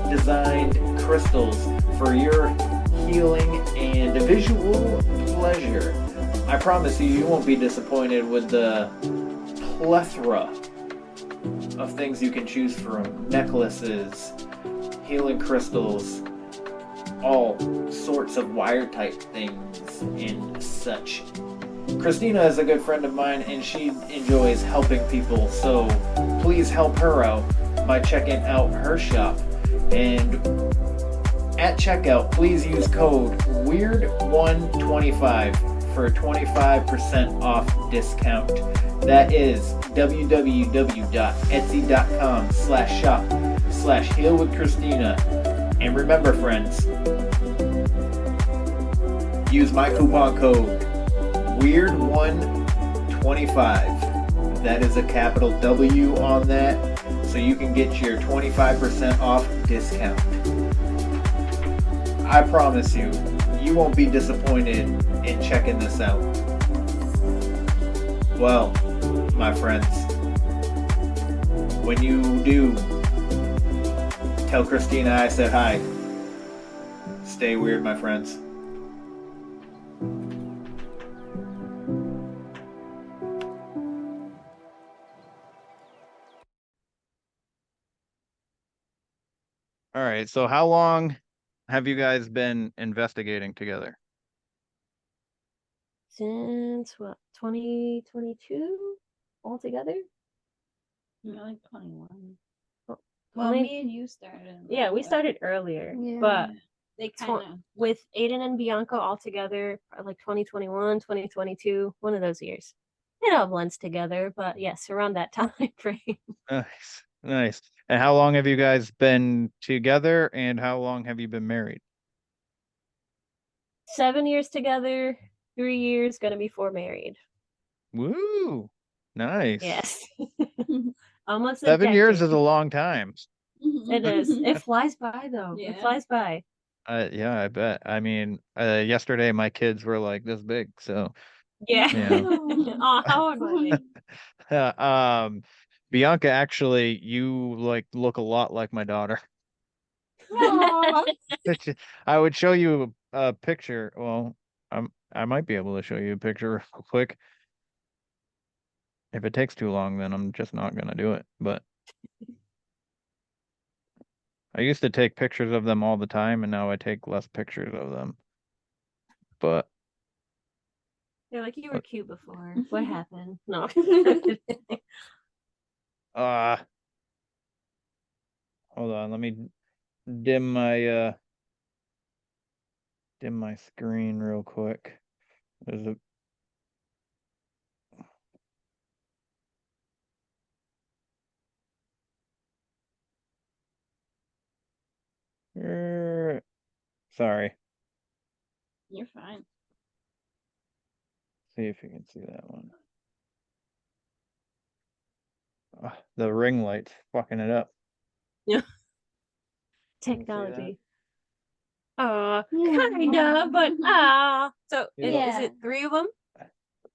[SPEAKER 12] designed crystals for your healing and visual pleasure. I promise you, you won't be disappointed with the plethora of things you can choose from. Necklaces, healing crystals, all sorts of wire type things and such. Christina is a good friend of mine and she enjoys helping people, so please help her out by checking out her shop. And at checkout, please use code WEIRD125 for a 25% off discount. That is www.etsy.com/shop/healwithchristina. And remember, friends, use my coupon code WEIRD125. That is a capital W on that, so you can get your 25% off discount. I promise you, you won't be disappointed in checking this out. Well, my friends, when you do, tell Christina I said hi. Stay weird, my friends.
[SPEAKER 11] All right, so how long have you guys been investigating together?
[SPEAKER 8] Since what, 2022 altogether?
[SPEAKER 9] Like 21.
[SPEAKER 8] Well,
[SPEAKER 9] Well,
[SPEAKER 8] I mean,
[SPEAKER 9] me and you started.
[SPEAKER 8] yeah, we started earlier,
[SPEAKER 9] Yeah.
[SPEAKER 8] but
[SPEAKER 9] They kind of.
[SPEAKER 8] with Aiden and Bianca all together, like 2021, 2022, one of those years. It all blends together, but yes, around that time frame.
[SPEAKER 11] Nice, nice. And how long have you guys been together, and how long have you been married?
[SPEAKER 8] 7 years together, 3 years, gonna be 4 married.
[SPEAKER 11] Woo! Nice.
[SPEAKER 8] Yes. Almost a
[SPEAKER 11] 7 years is
[SPEAKER 8] decade.
[SPEAKER 11] a long time.
[SPEAKER 8] It is. It flies by though. It
[SPEAKER 9] Yeah.
[SPEAKER 8] flies by.
[SPEAKER 11] Yeah, I bet. I mean, yesterday my kids were like this big, so
[SPEAKER 8] Yeah.
[SPEAKER 11] yeah.
[SPEAKER 8] Oh, how old were they?
[SPEAKER 11] Bianca, actually, you like look a lot like my daughter. I would show you a picture. Well, I might be able to show you a picture real quick. If it takes too long, then I'm just not gonna do it. But I used to take pictures of them all the time, and now I take less pictures of them. But
[SPEAKER 8] They're like, you were cute before. What happened? No.
[SPEAKER 11] hold on, let me dim my screen real quick. There's a sorry.
[SPEAKER 9] You're fine.
[SPEAKER 11] See if you can see that one. The ring light's fucking it up.
[SPEAKER 8] Yeah. Technology. Kinda, but So
[SPEAKER 11] Yeah.
[SPEAKER 8] is it 3 of them?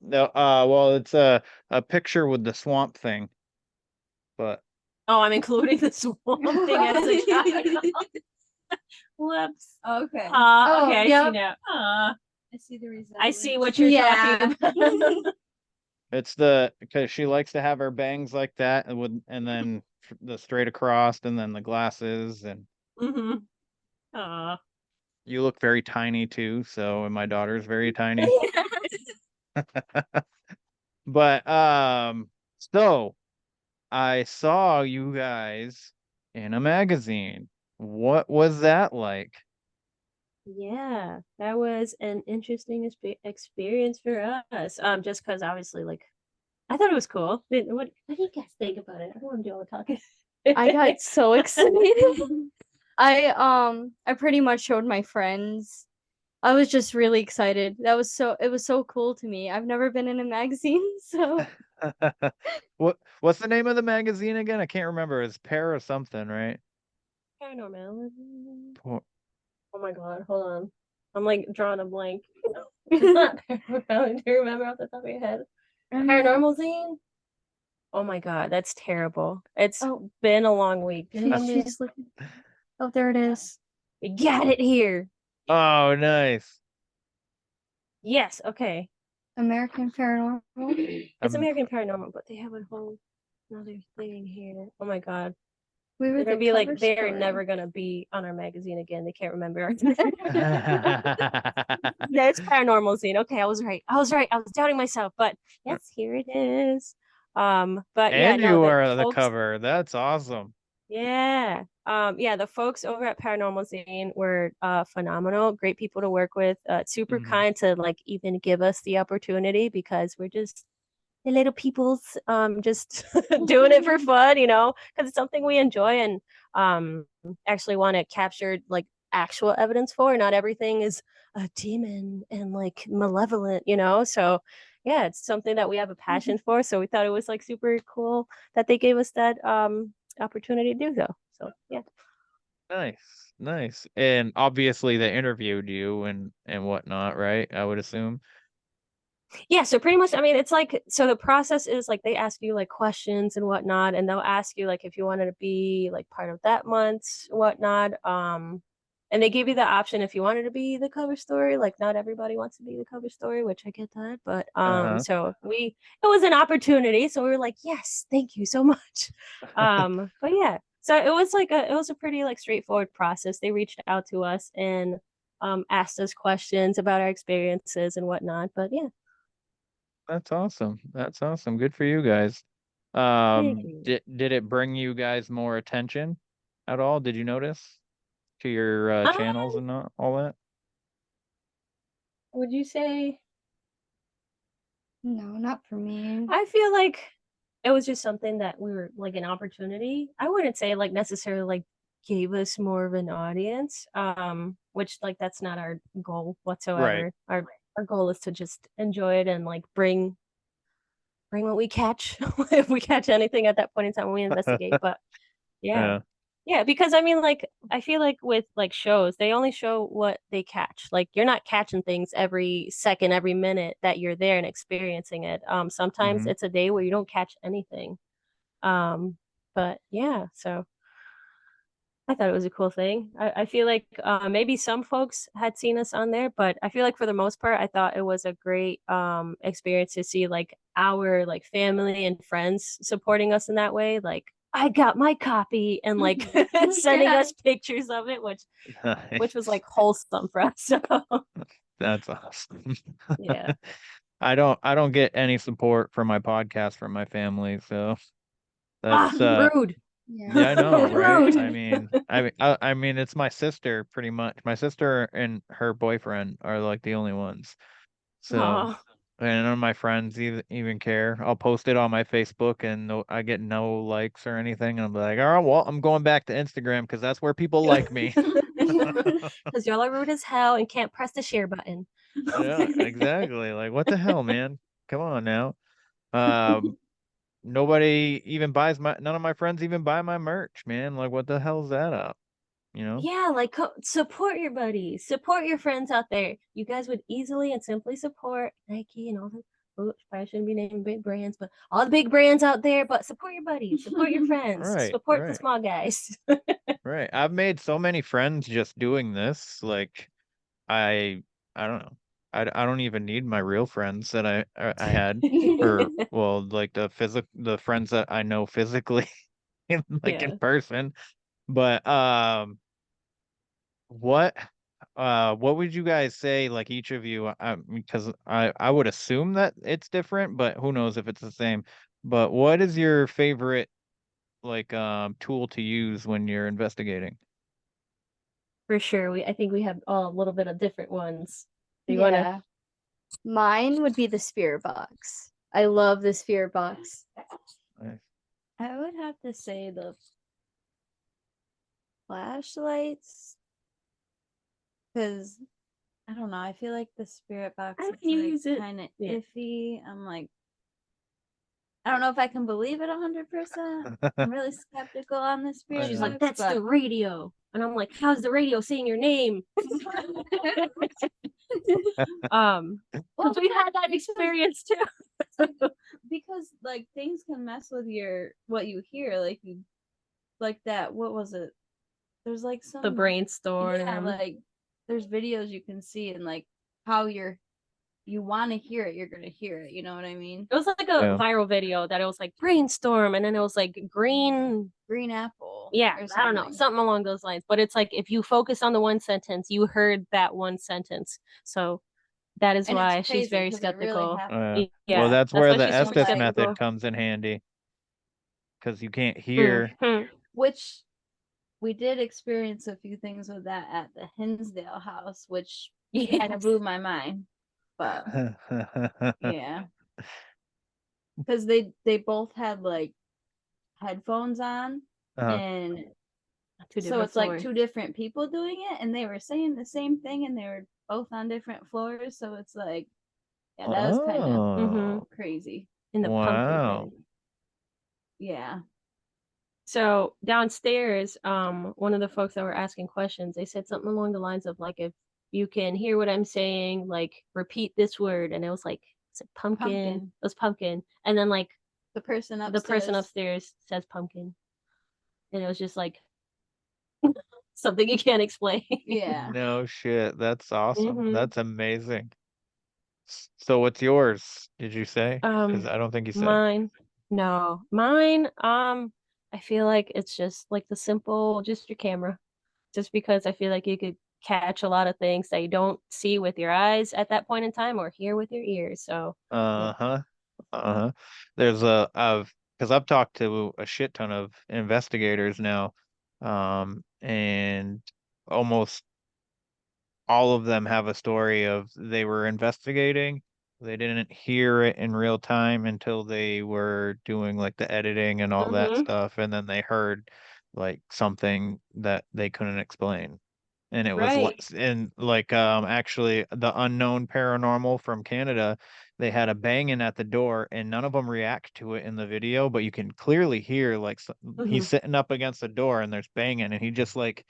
[SPEAKER 11] No, well, it's a picture with the swamp thing, but
[SPEAKER 8] Oh, I'm including the swamp thing as a child. Whoops.
[SPEAKER 9] Okay.
[SPEAKER 8] Okay, I see
[SPEAKER 10] yep.
[SPEAKER 8] now.
[SPEAKER 9] I see the resemblance.
[SPEAKER 8] I see what you're talking about.
[SPEAKER 11] it's because she likes to have her bangs like that, and then the straight across, and then the glasses, and
[SPEAKER 8] Mm-hmm.
[SPEAKER 11] you look very tiny too. So, and my daughter's very tiny. But so I saw you guys in a magazine. What was that like?
[SPEAKER 8] Yeah, that was an interesting experience for us. Just because obviously, like, I thought it was cool. What do you guys think about it? I don't want to do all the talking.
[SPEAKER 10] I got so excited. I pretty much showed my friends. I was just really excited. It was so cool to me. I've never been in a magazine, so
[SPEAKER 11] What's the name of the magazine again? I can't remember. It's Pair or something, right?
[SPEAKER 8] Paranormal.
[SPEAKER 11] Po-
[SPEAKER 8] Oh my god, hold on. I'm like drawing a blank. It's not paranormal. Do you remember off the top of your head? Paranormal Zine? Oh my god, that's terrible. It's been a long week. Do you remember?
[SPEAKER 10] she's looking. Oh, there it is.
[SPEAKER 8] We got it here.
[SPEAKER 11] Oh, nice.
[SPEAKER 8] Yes, okay.
[SPEAKER 10] American Paranormal.
[SPEAKER 8] It's American Paranormal, but they have a whole another thing here. Oh my god.
[SPEAKER 10] We were
[SPEAKER 8] They're gonna
[SPEAKER 10] the
[SPEAKER 8] be like,
[SPEAKER 10] cover
[SPEAKER 8] they're
[SPEAKER 10] story.
[SPEAKER 8] never gonna be on our magazine again. They can't remember our That's Paranormal Zine. Okay, I was right. I was doubting myself, but yes, here it is. But yeah,
[SPEAKER 11] And
[SPEAKER 8] no,
[SPEAKER 11] you
[SPEAKER 8] the
[SPEAKER 11] are the
[SPEAKER 8] folks,
[SPEAKER 11] cover. That's awesome.
[SPEAKER 8] yeah. Yeah, the folks over at Paranormal Zine were phenomenal, great people to work with, super kind to like even give us the opportunity because we're just the little people's just doing it for fun, because it's something we enjoy and actually want to capture like actual evidence for. Not everything is a demon and like malevolent, so yeah, it's something that we have a passion for, so we thought it was like super cool that they gave us that opportunity to do so yeah.
[SPEAKER 11] Nice. And obviously they interviewed you and whatnot, right? I would assume.
[SPEAKER 8] Yeah, so pretty much, I mean, it's like, so the process is like they ask you like questions and whatnot, and they'll ask you like if you wanted to be like part of that month's whatnot. And they give you the option if you wanted to be the cover story. Like not everybody wants to be the cover story, which I get that, but so it was an opportunity, so we were like, yes, thank you so much. But yeah, so it was a pretty like straightforward process. They reached out to us and asked us questions about our experiences and whatnot. But yeah.
[SPEAKER 11] That's awesome. That's awesome. Good for you guys.
[SPEAKER 8] Thank you.
[SPEAKER 11] Did it bring you guys more attention at all? Did you notice to your channels and all that?
[SPEAKER 8] Would you say?
[SPEAKER 10] No, not for me.
[SPEAKER 8] I feel like it was just something that we were like an opportunity. I wouldn't say like necessarily like gave us more of an audience, which like that's not our goal whatsoever.
[SPEAKER 11] Right.
[SPEAKER 8] Our our goal is to just enjoy it and like bring what we catch if we catch anything at that point in time when we investigate. But yeah.
[SPEAKER 11] Yeah.
[SPEAKER 8] Yeah, because I mean, like, I feel like with like shows, they only show what they catch. Like, you're not catching things every second, every minute that you're there and experiencing it. Sometimes
[SPEAKER 11] Mhm.
[SPEAKER 8] it's a day where you don't catch anything. Um, but yeah, so I thought it was a cool thing. I feel like maybe some folks had seen us on there, but I feel like for the most part, I thought it was a great experience to see like our like family and friends supporting us in that way. Like I got my copy and like sending
[SPEAKER 9] Yeah.
[SPEAKER 8] us pictures of it, which was
[SPEAKER 11] Nice.
[SPEAKER 8] like wholesome for us. So
[SPEAKER 11] That's awesome.
[SPEAKER 8] yeah.
[SPEAKER 11] I don't get any support from my podcast from my family, so
[SPEAKER 8] Ah,
[SPEAKER 11] that's
[SPEAKER 8] rude.
[SPEAKER 9] Yeah.
[SPEAKER 11] yeah, I know, right?
[SPEAKER 8] Rude.
[SPEAKER 11] I mean it's my sister pretty much. My sister and her boyfriend are like the only ones. So,
[SPEAKER 8] Oh,
[SPEAKER 11] and none of my friends even care. I'll post it on my Facebook and I get no likes or anything. And I'm like, all right, well, I'm going back to Instagram because that's where people like me.
[SPEAKER 8] because y'all are rude as hell and can't press the share button.
[SPEAKER 11] Yeah, exactly. Like, what the hell, man? Come on now. Um, nobody even buys none of my friends even buy my merch, man. Like, what the hell's that up? You know?
[SPEAKER 8] Yeah, like support your buddies, support your friends out there. You guys would easily and simply support Nike and all the. Oops, I shouldn't be naming big brands, but all the big brands out there. But support your buddies, support your friends,
[SPEAKER 11] Right,
[SPEAKER 8] support the
[SPEAKER 11] right,
[SPEAKER 8] small guys.
[SPEAKER 11] right. I've made so many friends just doing this. Like, I I don't know. I don't even need my real friends that I had, or well, like the friends that I know physically in like in
[SPEAKER 8] Yeah,
[SPEAKER 11] person. But what what would you guys say, like each of you, because I would assume that it's different, but who knows if it's the same. But what is your favorite like tool to use when you're investigating?
[SPEAKER 8] for sure. I think we have all a little bit of different ones. Do you wanna?
[SPEAKER 10] Yeah. Mine would be the spirit box. I love the spirit box.
[SPEAKER 11] Nice.
[SPEAKER 9] I would have to say the flashlights, because I don't know. I feel like the spirit box
[SPEAKER 8] I
[SPEAKER 9] is
[SPEAKER 8] can use
[SPEAKER 9] like
[SPEAKER 8] it.
[SPEAKER 9] kind of
[SPEAKER 8] Yeah.
[SPEAKER 9] iffy. I'm like, I don't know if I can believe it 100%. I'm really skeptical on the spirit
[SPEAKER 8] She's
[SPEAKER 11] Yeah.
[SPEAKER 8] like,
[SPEAKER 9] box,
[SPEAKER 8] that's
[SPEAKER 9] but
[SPEAKER 8] the radio. And I'm like, how's the radio saying your name?
[SPEAKER 9] well,
[SPEAKER 8] we had that experience too.
[SPEAKER 9] because like things can mess with your what you hear, like you like that. What was it? There's like some
[SPEAKER 8] The brainstorm.
[SPEAKER 9] yeah, like there's videos you can see and like how you want to hear it, you're gonna hear it. You know what I mean?
[SPEAKER 8] It was like a
[SPEAKER 11] Yeah.
[SPEAKER 8] viral video that it was like brainstorm, and then it was like green.
[SPEAKER 9] Green apple.
[SPEAKER 8] Yeah,
[SPEAKER 9] or
[SPEAKER 8] I don't know,
[SPEAKER 9] something.
[SPEAKER 8] something along those lines. But it's like if you focus on the one sentence, you heard that one sentence. So that is
[SPEAKER 9] And it's
[SPEAKER 8] why she's
[SPEAKER 9] crazy
[SPEAKER 8] very
[SPEAKER 9] 'cause it really
[SPEAKER 8] skeptical.
[SPEAKER 9] happened.
[SPEAKER 11] Well,
[SPEAKER 8] Yeah,
[SPEAKER 11] that's
[SPEAKER 8] that's
[SPEAKER 11] where
[SPEAKER 8] why
[SPEAKER 11] the
[SPEAKER 8] she's
[SPEAKER 9] So
[SPEAKER 8] super
[SPEAKER 11] Estes
[SPEAKER 9] like
[SPEAKER 11] method
[SPEAKER 8] skeptical.
[SPEAKER 11] comes in handy because you can't hear.
[SPEAKER 8] Mhm.
[SPEAKER 9] which we did experience a few things with that at the Hinsdale house, which kind of
[SPEAKER 8] Yes.
[SPEAKER 9] blew my mind. But yeah, because they both had like headphones on,
[SPEAKER 11] Uh,
[SPEAKER 9] and
[SPEAKER 8] Two
[SPEAKER 9] so
[SPEAKER 8] different
[SPEAKER 9] it's like
[SPEAKER 8] floors.
[SPEAKER 9] two different people doing it, and they were saying the same thing, and they were both on different floors. So it's like, yeah, that was kind of
[SPEAKER 8] Mhm.
[SPEAKER 9] crazy.
[SPEAKER 8] In the pumpkin
[SPEAKER 11] wow.
[SPEAKER 8] thing.
[SPEAKER 9] Yeah.
[SPEAKER 8] So downstairs, one of the folks that were asking questions, they said something along the lines of like, if you can hear what I'm saying, like repeat this word, and it was like, is it pumpkin?
[SPEAKER 9] Pumpkin.
[SPEAKER 8] It was pumpkin, and then like
[SPEAKER 9] The person
[SPEAKER 8] the person
[SPEAKER 9] upstairs.
[SPEAKER 8] upstairs says pumpkin, and it was just like something you can't explain.
[SPEAKER 9] Yeah.
[SPEAKER 11] No shit. That's awesome.
[SPEAKER 8] hmm
[SPEAKER 11] That's amazing. So what's yours? Did you say? Because I don't think you said.
[SPEAKER 8] Mine, no, mine. I feel like it's just like the simple, just your camera. Just because I feel like you could catch a lot of things that you don't see with your eyes at that point in time or hear with your ears. So yeah.
[SPEAKER 11] Uh-huh. Uh-huh. There's because I've talked to a shit ton of investigators now, and almost all of them have a story of they were investigating. They didn't hear it in real time until they were doing like the editing and all that
[SPEAKER 8] Mm-hmm.
[SPEAKER 11] stuff, and then they heard like something that they couldn't explain. and it was
[SPEAKER 8] Right.
[SPEAKER 11] actually the unknown paranormal from Canada, they had a banging at the door and none of them react to it in the video, but you can clearly hear like he's
[SPEAKER 8] Mhm.
[SPEAKER 11] sitting up against the door and there's banging and he just like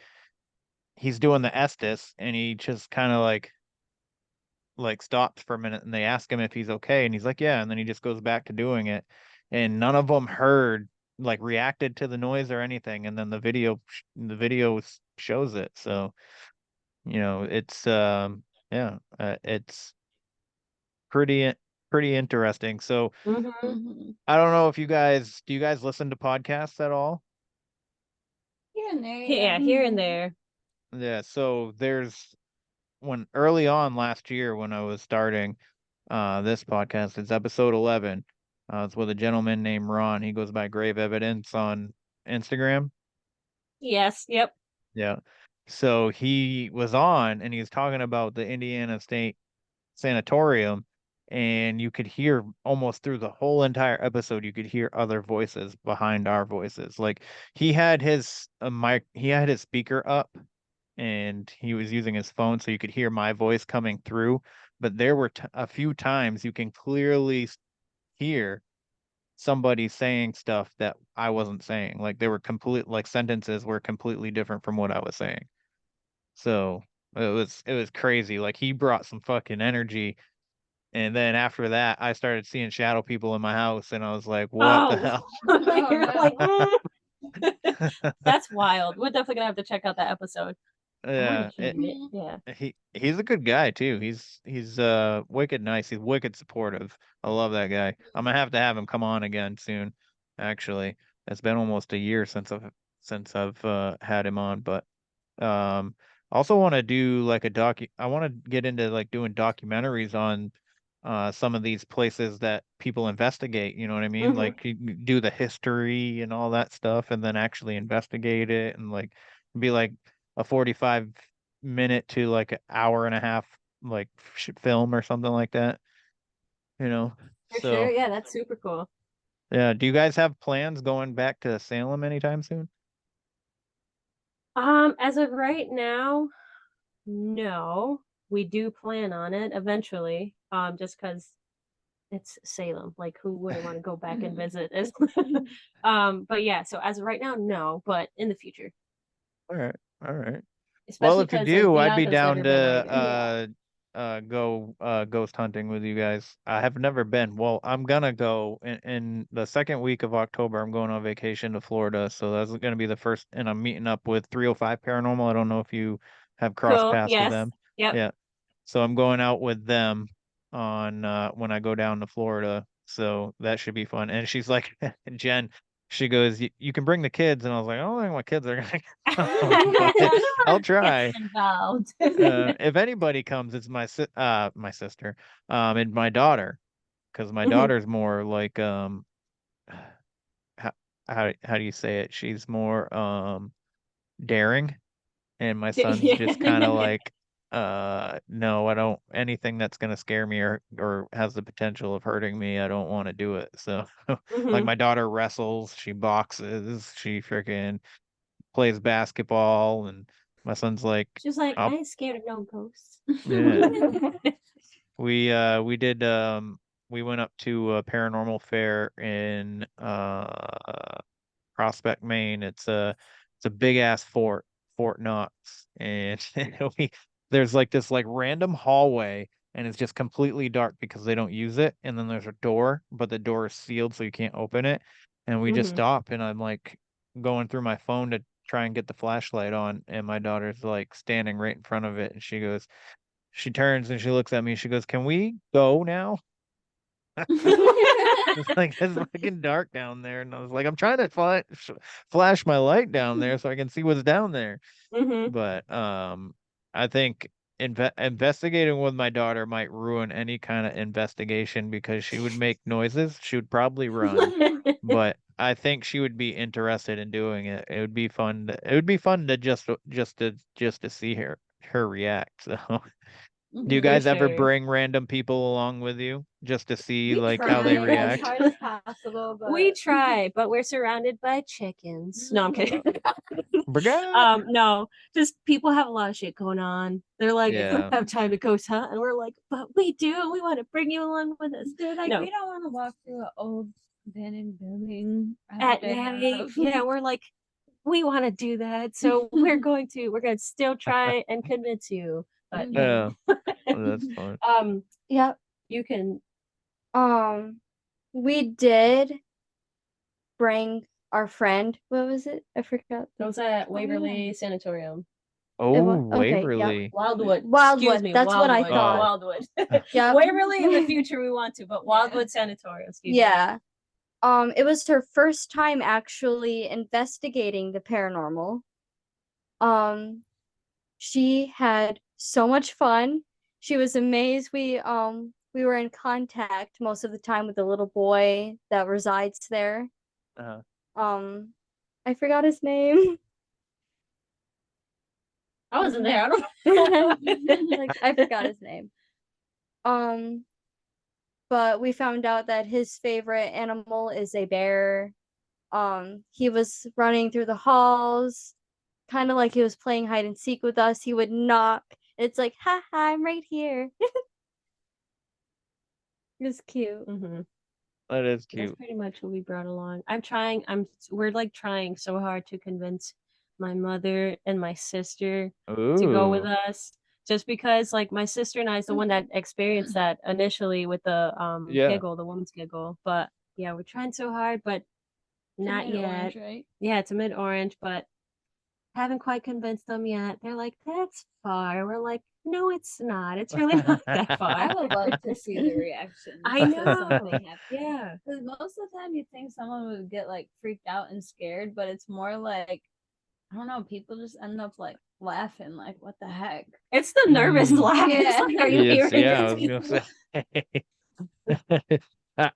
[SPEAKER 11] he's doing the Estes and he just kind of like stops for a minute and they ask him if he's okay and he's like yeah, and then he just goes back to doing it and none of them heard like reacted to the noise or anything, and then the video shows it. So it's yeah, it's pretty pretty interesting. So
[SPEAKER 8] Mhm.
[SPEAKER 9] Mhm.
[SPEAKER 11] I don't know if do you guys listen to podcasts at all?
[SPEAKER 9] Here and there,
[SPEAKER 8] Yeah,
[SPEAKER 9] yeah.
[SPEAKER 8] here and there.
[SPEAKER 11] Yeah, so there's when early on last year when I was starting this podcast, it's episode 11. It's with a gentleman named Ron. He goes by Grave Evidence on Instagram.
[SPEAKER 8] Yes. Yep.
[SPEAKER 11] Yeah. So he was on and he was talking about the Indiana State Sanatorium, and you could hear almost through the whole entire episode, you could hear other voices behind our voices. Like he had his speaker up and he was using his phone so you could hear my voice coming through, but there were a few times you can clearly hear somebody saying stuff that I wasn't saying. Like they were complete like sentences were completely different from what I was saying. So it was crazy. Like he brought some fucking energy. And then after that, I started seeing shadow people in my house, and I was like, "What the
[SPEAKER 8] Oh,
[SPEAKER 11] hell?"
[SPEAKER 8] you're like,
[SPEAKER 9] no.
[SPEAKER 8] that's wild. We're definitely gonna have to check out that episode. I want
[SPEAKER 11] Yeah,
[SPEAKER 8] to hear it. Yeah.
[SPEAKER 11] he's a good guy too. He's wicked nice. He's wicked supportive. I love that guy. I'm gonna have to have him come on again soon. Actually, it's been almost a year since I've had him on, but Um, also want to do like I want to get into like doing documentaries on some of these places that people investigate, you know what I mean?
[SPEAKER 8] Mhm.
[SPEAKER 11] Like you do the history and all that stuff and then actually investigate it and like be like a 45-minute to like an hour and a half like film or something like that, you know?
[SPEAKER 8] For sure.
[SPEAKER 11] So,
[SPEAKER 8] Yeah, that's super cool.
[SPEAKER 11] yeah, do you guys have plans going back to Salem anytime soon?
[SPEAKER 8] As of right now, no. We do plan on it eventually. Just because it's Salem. Like, who wouldn't want to go back and visit? But yeah. So as of right now, no. But in the future,
[SPEAKER 11] All right. All right. Well,
[SPEAKER 8] especially
[SPEAKER 11] if you
[SPEAKER 8] because
[SPEAKER 11] do, I'd be
[SPEAKER 8] Bianca's
[SPEAKER 11] down
[SPEAKER 8] never
[SPEAKER 11] to
[SPEAKER 8] been either.
[SPEAKER 11] go ghost hunting with you guys. I have never been. Well, I'm gonna go in the second week of October. I'm going on vacation to Florida, so that's gonna be the first. And I'm meeting up with 305 Paranormal. I don't know if you have crossed
[SPEAKER 8] Cool.
[SPEAKER 11] paths with
[SPEAKER 8] Yes.
[SPEAKER 11] them.
[SPEAKER 8] Yep.
[SPEAKER 11] Yeah. So I'm going out with them on when I go down to Florida. So that should be fun. And she's like, Jen, she goes, you can bring the kids, and I was like, I don't think my kids are gonna but I'll try.
[SPEAKER 9] Gets involved.
[SPEAKER 11] If anybody comes, it's my sister, and my daughter, because my
[SPEAKER 8] Mhm.
[SPEAKER 11] daughter's more like how how do you say it? She's more daring, and my son's
[SPEAKER 8] Yeah.
[SPEAKER 11] just kind of like no, I don't anything that's gonna scare me or has the potential of hurting me, I don't want to do it. So like
[SPEAKER 8] Mhm.
[SPEAKER 11] my daughter wrestles, she boxes, she freaking plays basketball, and my son's like,
[SPEAKER 8] She was like, I
[SPEAKER 11] I'll
[SPEAKER 8] ain't scared of no ghosts.
[SPEAKER 11] yeah. We did we went up to a paranormal fair in Prospect, Maine. It's a big ass Fort Knox, and we there's like this like random hallway, and it's just completely dark because they don't use it. And then there's a door, but the door is sealed, so you can't open it. And we just
[SPEAKER 8] Mhm.
[SPEAKER 11] stop, and I'm like going through my phone to try and get the flashlight on, and my daughter's like standing right in front of it, and she turns and she looks at me. She goes, "Can we go now?" It's like it's fucking dark down there, and I was like, "I'm trying to flash my light down there so I can see what's down there."
[SPEAKER 8] Mhm.
[SPEAKER 11] But I think investigating with my daughter might ruin any kind of investigation because she would make noises. She would probably run, but I think she would be interested in doing it. It would be fun. It would be fun to just to see her react. So Do you
[SPEAKER 8] For
[SPEAKER 11] guys ever
[SPEAKER 8] sure.
[SPEAKER 11] bring random people along with you just to see
[SPEAKER 8] We
[SPEAKER 11] like how they
[SPEAKER 8] try
[SPEAKER 9] as
[SPEAKER 11] react?
[SPEAKER 9] hard as possible, but
[SPEAKER 8] We try, but we're surrounded by chickens. No, I'm kidding.
[SPEAKER 11] Brigade.
[SPEAKER 8] No, just people have a lot of shit going on. They're like, I
[SPEAKER 11] Yeah.
[SPEAKER 8] don't have time to go hunt, and we're like, but we do. We want to bring you along with us.
[SPEAKER 9] they're like,
[SPEAKER 8] No.
[SPEAKER 9] we don't want to walk through an old abandoned building
[SPEAKER 8] At
[SPEAKER 9] after
[SPEAKER 8] night.
[SPEAKER 9] dark."
[SPEAKER 8] Yeah, we're like, we want to do that, so we're going to still try and convince you. But
[SPEAKER 11] Yeah. That's fun.
[SPEAKER 10] Yep.
[SPEAKER 8] you can.
[SPEAKER 10] We did bring our friend. What was it? I forgot.
[SPEAKER 8] It was at Waverly Sanatorium.
[SPEAKER 11] Oh,
[SPEAKER 10] okay, yep.
[SPEAKER 11] Waverly.
[SPEAKER 8] Wildwood.
[SPEAKER 10] Wildwood.
[SPEAKER 8] Excuse me,
[SPEAKER 10] That's what I
[SPEAKER 8] Wildwood.
[SPEAKER 10] thought.
[SPEAKER 8] Wildwood.
[SPEAKER 10] Yep.
[SPEAKER 8] Waverly in the future we want to, but Wildwood Sanatorium. Excuse me.
[SPEAKER 10] Yeah. It was her first time actually investigating the paranormal. She had so much fun. She was amazed. We were in contact most of the time with the little boy that resides there.
[SPEAKER 11] Uh-huh.
[SPEAKER 10] I forgot his name.
[SPEAKER 8] I wasn't there. I don't
[SPEAKER 10] Like, I forgot his name. But we found out that his favorite animal is a bear. He was running through the halls, kind of like he was playing hide and seek with us. He would knock. It's like, ha ha, I'm right here. It was cute.
[SPEAKER 8] Mm-hmm.
[SPEAKER 11] That is
[SPEAKER 8] That's
[SPEAKER 11] cute.
[SPEAKER 8] pretty much what we brought along. We're like trying so hard to convince my mother and my sister to go with
[SPEAKER 11] Ooh.
[SPEAKER 8] us. Just because like my sister and I is the one that experienced that initially with the
[SPEAKER 11] Yeah.
[SPEAKER 8] giggle, the woman's giggle. But yeah, we're trying so hard, but not yet.
[SPEAKER 9] Mid-orange, right?
[SPEAKER 8] Yeah, it's a mid orange, but haven't quite convinced them yet. They're like, that's far. We're like, no, it's not. It's really not that far.
[SPEAKER 9] I would love to see the reaction.
[SPEAKER 8] I
[SPEAKER 9] to
[SPEAKER 8] know.
[SPEAKER 9] something happen.
[SPEAKER 8] Yeah.
[SPEAKER 9] Because most of the time you think someone would get like freaked out and scared, but it's more like, I don't know, people just end up like laughing, like, what the heck?
[SPEAKER 8] It's the nervous laugh.
[SPEAKER 9] Yeah.
[SPEAKER 8] It's like, are you
[SPEAKER 11] Yes,
[SPEAKER 8] hearing
[SPEAKER 11] yeah, I
[SPEAKER 8] this?
[SPEAKER 11] was gonna say.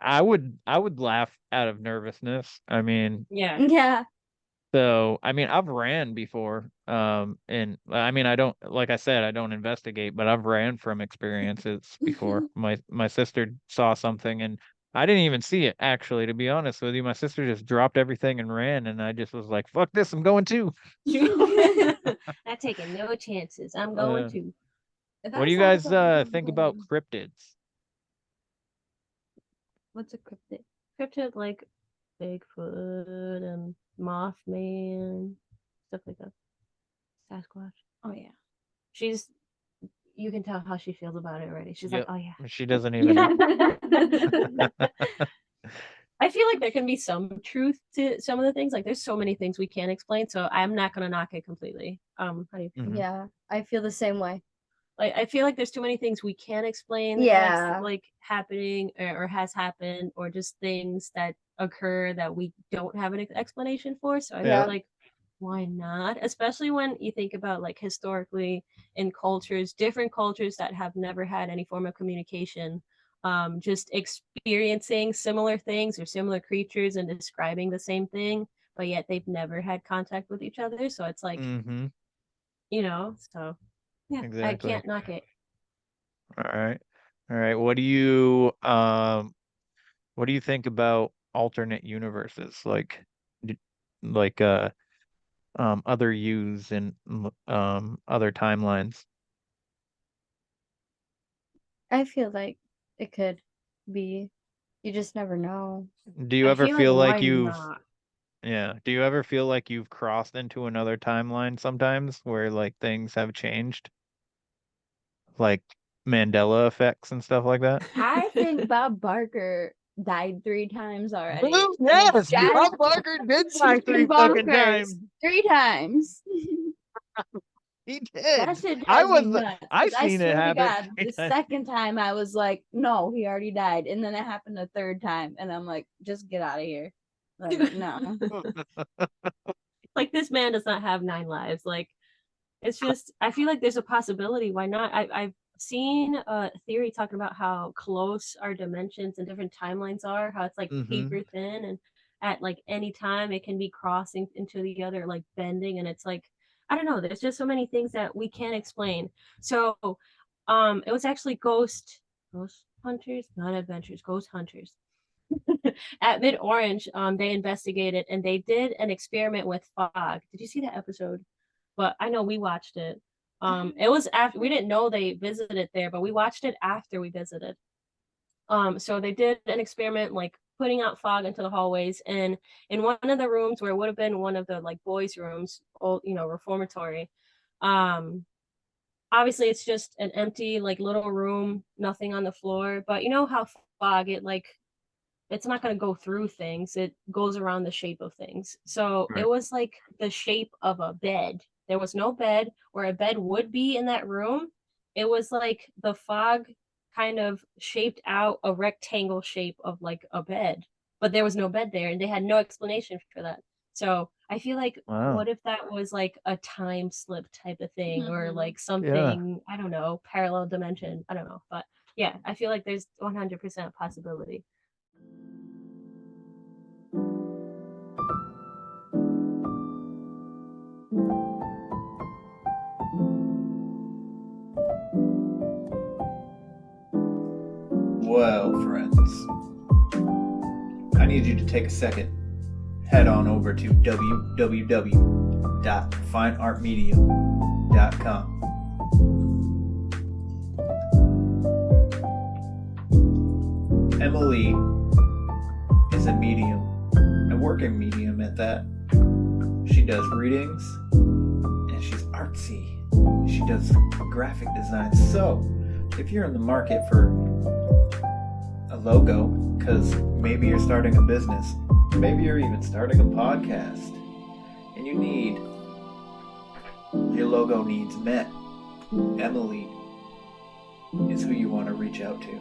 [SPEAKER 11] I would laugh out of nervousness. I mean,
[SPEAKER 8] Yeah.
[SPEAKER 10] Yeah.
[SPEAKER 11] so I mean I've ran before. And I mean I don't, like I said, I don't investigate, but I've ran from experiences before. My sister saw something and I didn't even see it actually, to be honest with you. My sister just dropped everything and ran and I just was like, fuck this, I'm going too.
[SPEAKER 8] I'm taking no chances. I'm going to.
[SPEAKER 9] If
[SPEAKER 11] What
[SPEAKER 9] I
[SPEAKER 11] do you
[SPEAKER 9] saw
[SPEAKER 11] guys
[SPEAKER 9] something,
[SPEAKER 11] think about
[SPEAKER 9] boom.
[SPEAKER 11] cryptids?
[SPEAKER 9] What's a cryptid?
[SPEAKER 8] Cryptid like Bigfoot and Mothman, stuff like that. Sasquatch.
[SPEAKER 9] Oh yeah.
[SPEAKER 8] You can tell how she feels about it already. She's
[SPEAKER 11] Yep.
[SPEAKER 8] like, oh yeah.
[SPEAKER 11] She doesn't even know.
[SPEAKER 8] I feel like there can be some truth to some of the things. Like there's so many things we can't explain, so I'm not gonna knock it completely. How do you feel?
[SPEAKER 11] Mhm.
[SPEAKER 10] Yeah. I feel the same way.
[SPEAKER 8] Like I feel like there's too many things we can't explain
[SPEAKER 10] Yeah.
[SPEAKER 8] that's like happening or has happened, or just things that occur that we don't have an explanation for. So I
[SPEAKER 11] Yeah.
[SPEAKER 8] feel like why not? Especially when you think about like historically in cultures, different cultures that have never had any form of communication, just experiencing similar things or similar creatures and describing the same thing, but yet they've never had contact with each other. So it's like,
[SPEAKER 11] Mm-hmm.
[SPEAKER 8] so yeah, I
[SPEAKER 11] Exactly.
[SPEAKER 8] can't knock it.
[SPEAKER 11] All right. All right. What do you think about alternate universes, like d- like other U's and other timelines?
[SPEAKER 10] I feel like it could be. You just never know.
[SPEAKER 11] Do you
[SPEAKER 8] I
[SPEAKER 11] ever
[SPEAKER 8] feel
[SPEAKER 11] feel
[SPEAKER 8] like
[SPEAKER 11] like
[SPEAKER 8] why
[SPEAKER 11] you've
[SPEAKER 8] not?
[SPEAKER 11] Yeah, do you ever feel like you've crossed into another timeline sometimes where like things have changed? Like Mandela effects and stuff like that?
[SPEAKER 9] I think Bob Barker died 3 times already.
[SPEAKER 11] Well,
[SPEAKER 9] And it's
[SPEAKER 11] yes,
[SPEAKER 9] just
[SPEAKER 11] Bob Barker did die
[SPEAKER 9] fucking
[SPEAKER 11] 3 fucking
[SPEAKER 9] bonkers.
[SPEAKER 11] times.
[SPEAKER 9] 3 times.
[SPEAKER 11] He
[SPEAKER 9] That
[SPEAKER 11] did.
[SPEAKER 9] shit
[SPEAKER 11] I
[SPEAKER 9] drives me
[SPEAKER 11] was
[SPEAKER 9] nuts.
[SPEAKER 11] I
[SPEAKER 9] 'Cause I
[SPEAKER 11] seen it
[SPEAKER 9] swear to
[SPEAKER 11] happen
[SPEAKER 9] God,
[SPEAKER 11] three
[SPEAKER 9] the
[SPEAKER 11] times.
[SPEAKER 9] second time I was like, no, he already died. And then it happened a third time. And I'm like, just get out of here. Like, no.
[SPEAKER 8] Like this man does not have 9 lives. Like it's just I feel like there's a possibility. Why not? I've seen a theory talking about how close our dimensions and different timelines are, how it's like
[SPEAKER 11] Mm-hmm.
[SPEAKER 8] paper thin and at like any time it can be crossing into the other, like bending, and it's like I don't know, there's just so many things that we can't explain. So It was actually Ghost Hunters, not Adventures, Ghost Hunters. At Mid Orange, they investigated and they did an experiment with fog. Did you see that episode? But I know we watched it. It was after we didn't know they visited there, but we watched it after we visited. So they did an experiment like putting out fog into the hallways, and in one of the rooms where it would have been one of the like boys' rooms, old, reformatory. Um, Obviously it's just an empty like little room, nothing on the floor. But you know how fog it's not going to go through things. It goes around the shape of things. So it
[SPEAKER 11] Right.
[SPEAKER 8] was like the shape of a bed. There was no bed where a bed would be in that room. It was like the fog kind of shaped out a rectangle shape of like a bed, but there was no bed there and they had no explanation for that. So I feel like,
[SPEAKER 11] Wow.
[SPEAKER 8] what if that was like a time slip type of thing, or like
[SPEAKER 11] Yeah.
[SPEAKER 8] something, I don't know, parallel dimension? I don't know. But yeah, I feel like there's 100% possibility.
[SPEAKER 12] Well, friends, I need you to take a second. Head on over to www.fineartmedium.com. Emily is a medium, a working medium at that. She does readings and she's artsy. She does graphic design. So, if you're in the market for a logo, because maybe you're starting a business, maybe you're even starting a podcast, and your logo needs met, Emily is who you want to reach out to.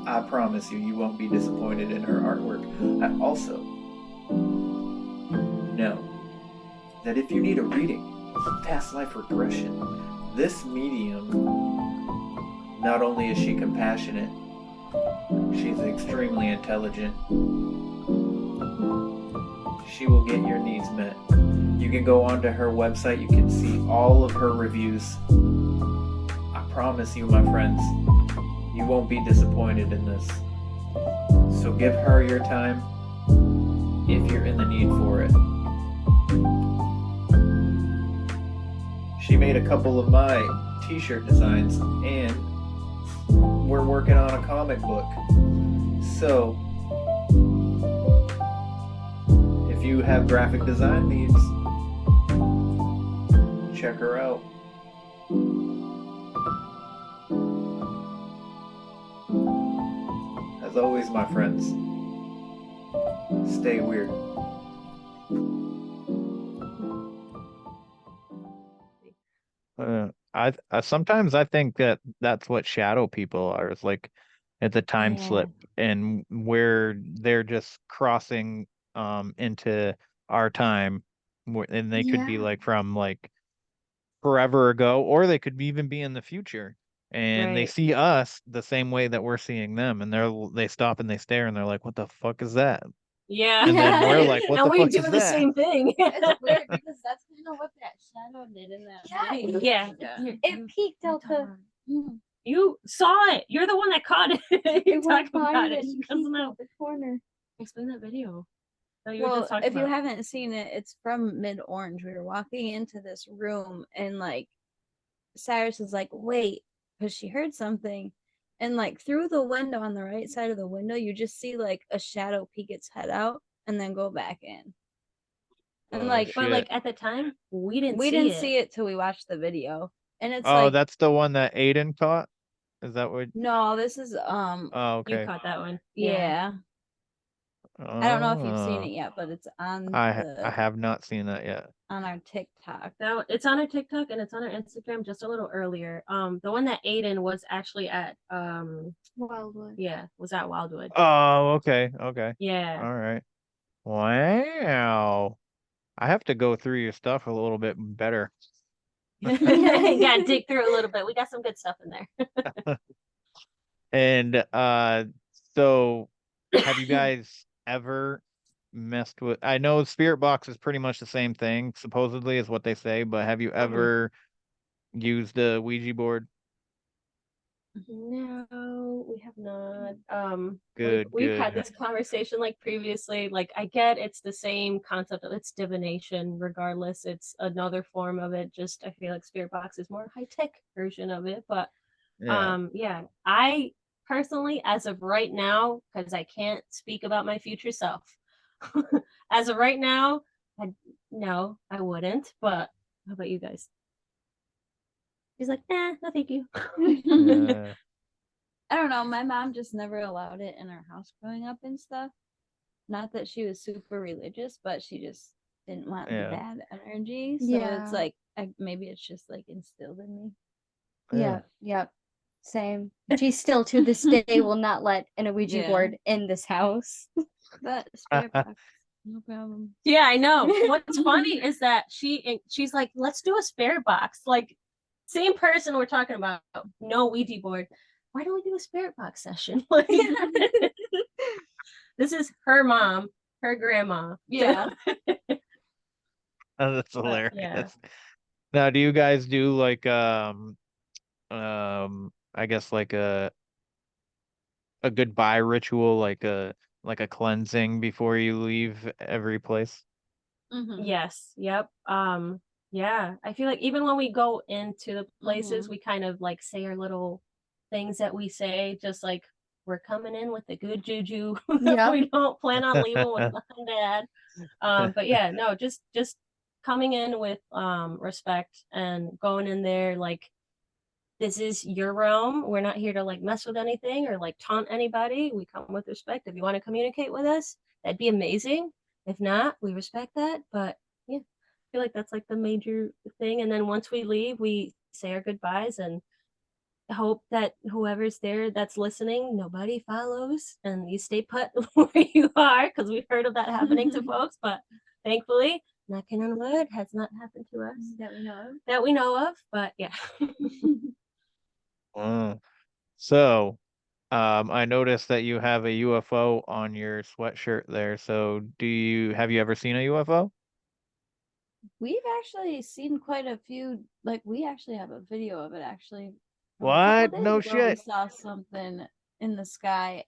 [SPEAKER 12] I promise you won't be disappointed in her artwork. I also know that if you need a reading, past life regression, this medium, not only is she compassionate, she's extremely intelligent. She will get your needs met. You can go onto her website, you can see all of her reviews. I promise you, my friends, you won't be disappointed in this. So give her your time if you're in the need for it. She made a couple of my t-shirt designs, and we're working on a comic book. So, if you have graphic design needs, check her out. As always, my friends, stay weird.
[SPEAKER 11] I sometimes I think that that's what shadow people are. It's like it's a time slip, and where they're just crossing into our time, and they could be
[SPEAKER 1] Yeah.
[SPEAKER 11] like from like forever ago, or they could even be in the future, and they
[SPEAKER 8] Right.
[SPEAKER 11] see us the same way that we're seeing them, and they stop and they stare and they're like, "What the fuck is that?"
[SPEAKER 8] Yeah.
[SPEAKER 11] And then we're like, "What
[SPEAKER 8] And
[SPEAKER 11] the
[SPEAKER 8] we
[SPEAKER 11] fuck
[SPEAKER 8] do
[SPEAKER 11] is
[SPEAKER 8] the
[SPEAKER 11] that?"
[SPEAKER 8] same thing.
[SPEAKER 9] It's weird because that's kind of what that shadow did in that video.
[SPEAKER 8] Yeah.
[SPEAKER 10] It peeked out the.
[SPEAKER 8] You saw it. You're the one that caught it. You talk
[SPEAKER 10] went
[SPEAKER 8] about
[SPEAKER 10] behind
[SPEAKER 8] it.
[SPEAKER 10] it and
[SPEAKER 8] She doesn't
[SPEAKER 10] peeked
[SPEAKER 8] know.
[SPEAKER 10] out the corner.
[SPEAKER 8] Explain that video. Oh, you were
[SPEAKER 9] Well,
[SPEAKER 8] just talking
[SPEAKER 9] if you
[SPEAKER 8] about.
[SPEAKER 9] haven't seen it, it's from Mid Orange. We were walking into this room, and like Cyrus is like, "Wait," because she heard something, and like through the window on the right side of the window, you just see like a shadow peek its head out and then go back in. And like,
[SPEAKER 8] But like at the time, we didn't
[SPEAKER 9] we
[SPEAKER 8] see
[SPEAKER 9] didn't
[SPEAKER 8] it.
[SPEAKER 9] see it till we watched the video, and it's
[SPEAKER 11] Oh,
[SPEAKER 9] like,
[SPEAKER 11] that's the one that Aiden caught? Is that what?
[SPEAKER 9] no, this is
[SPEAKER 11] Oh,
[SPEAKER 8] You
[SPEAKER 11] okay.
[SPEAKER 8] caught that one.
[SPEAKER 9] yeah. I don't know if you've seen
[SPEAKER 11] Oh,
[SPEAKER 9] it yet, but it's on
[SPEAKER 11] I have not seen that yet.
[SPEAKER 9] on our TikTok.
[SPEAKER 8] Now it's on our TikTok and it's on our Instagram just a little earlier. The one that Aiden was actually at
[SPEAKER 10] Wildwood.
[SPEAKER 8] yeah, was at Wildwood.
[SPEAKER 11] Oh, okay, okay.
[SPEAKER 8] Yeah.
[SPEAKER 11] All right. Wow. I have to go through your stuff a little bit better.
[SPEAKER 8] Gotta dig through a little bit. We got some good stuff in there.
[SPEAKER 11] And so have you guys ever messed with, I know Spirit Box is pretty much the same thing, supposedly is what they say, but have you ever used a Ouija board?
[SPEAKER 8] No, we have not.
[SPEAKER 11] Good,
[SPEAKER 8] We've had
[SPEAKER 11] good.
[SPEAKER 8] this conversation like previously. Like I get it's the same concept of it's divination, regardless. It's another form of it. Just I feel like spirit box is more high tech version of it. But
[SPEAKER 11] Yeah.
[SPEAKER 8] yeah, I personally, as of right now, because I can't speak about my future self. As of right now, no, I wouldn't. But how about you guys? He's like, nah, no, thank you.
[SPEAKER 11] Yeah.
[SPEAKER 9] I don't know. My mom just never allowed it in our house growing up and stuff. Not that she was super religious, but she just didn't want the
[SPEAKER 11] Yeah.
[SPEAKER 9] bad energy. So
[SPEAKER 10] Yeah.
[SPEAKER 9] it's like maybe it's just like instilled in me.
[SPEAKER 10] Yeah. Yep. Same. She still to this day will not let an Ouija
[SPEAKER 9] Yeah.
[SPEAKER 10] board in this house.
[SPEAKER 9] But spirit box, no problem.
[SPEAKER 8] Yeah, I know. What's funny is that she's like, let's do a spirit box. Like, same person we're talking about, no Ouija board. Why don't we do a spirit box session? Like, this is her mom, her grandma.
[SPEAKER 9] Yeah.
[SPEAKER 11] Oh, that's
[SPEAKER 8] But,
[SPEAKER 11] hilarious.
[SPEAKER 8] yeah.
[SPEAKER 11] Now, do you guys do like I guess like a goodbye ritual, like a cleansing before you leave every place?
[SPEAKER 9] Mm-hmm.
[SPEAKER 8] Yes. Yep. Yeah. I feel like even when we go into the places,
[SPEAKER 9] Mhm.
[SPEAKER 8] we kind of like say our little things that we say, just like we're coming in with the good juju.
[SPEAKER 10] Yep.
[SPEAKER 8] We don't plan on leaving with nothing bad. But yeah, no, just coming in with respect and going in there like this is your realm. We're not here to like mess with anything or like taunt anybody. We come with respect. If you want to communicate with us, that'd be amazing. If not, we respect that. But yeah, I feel like that's like the major thing. And then once we leave, we say our goodbyes and hope that whoever's there that's listening, nobody follows and you stay put where you are because we've heard of that happening to folks. But thankfully, knocking on wood has not happened to us
[SPEAKER 9] That we know of.
[SPEAKER 8] that we know of. But yeah.
[SPEAKER 11] Mm. So, I noticed that you have a UFO on your sweatshirt there. So, have you ever seen a UFO?
[SPEAKER 9] We've actually seen quite a few. Like we actually have a video of it. Actually, from a couple
[SPEAKER 11] What?
[SPEAKER 9] days
[SPEAKER 11] No
[SPEAKER 9] ago, we
[SPEAKER 11] shit.
[SPEAKER 9] saw something in the sky.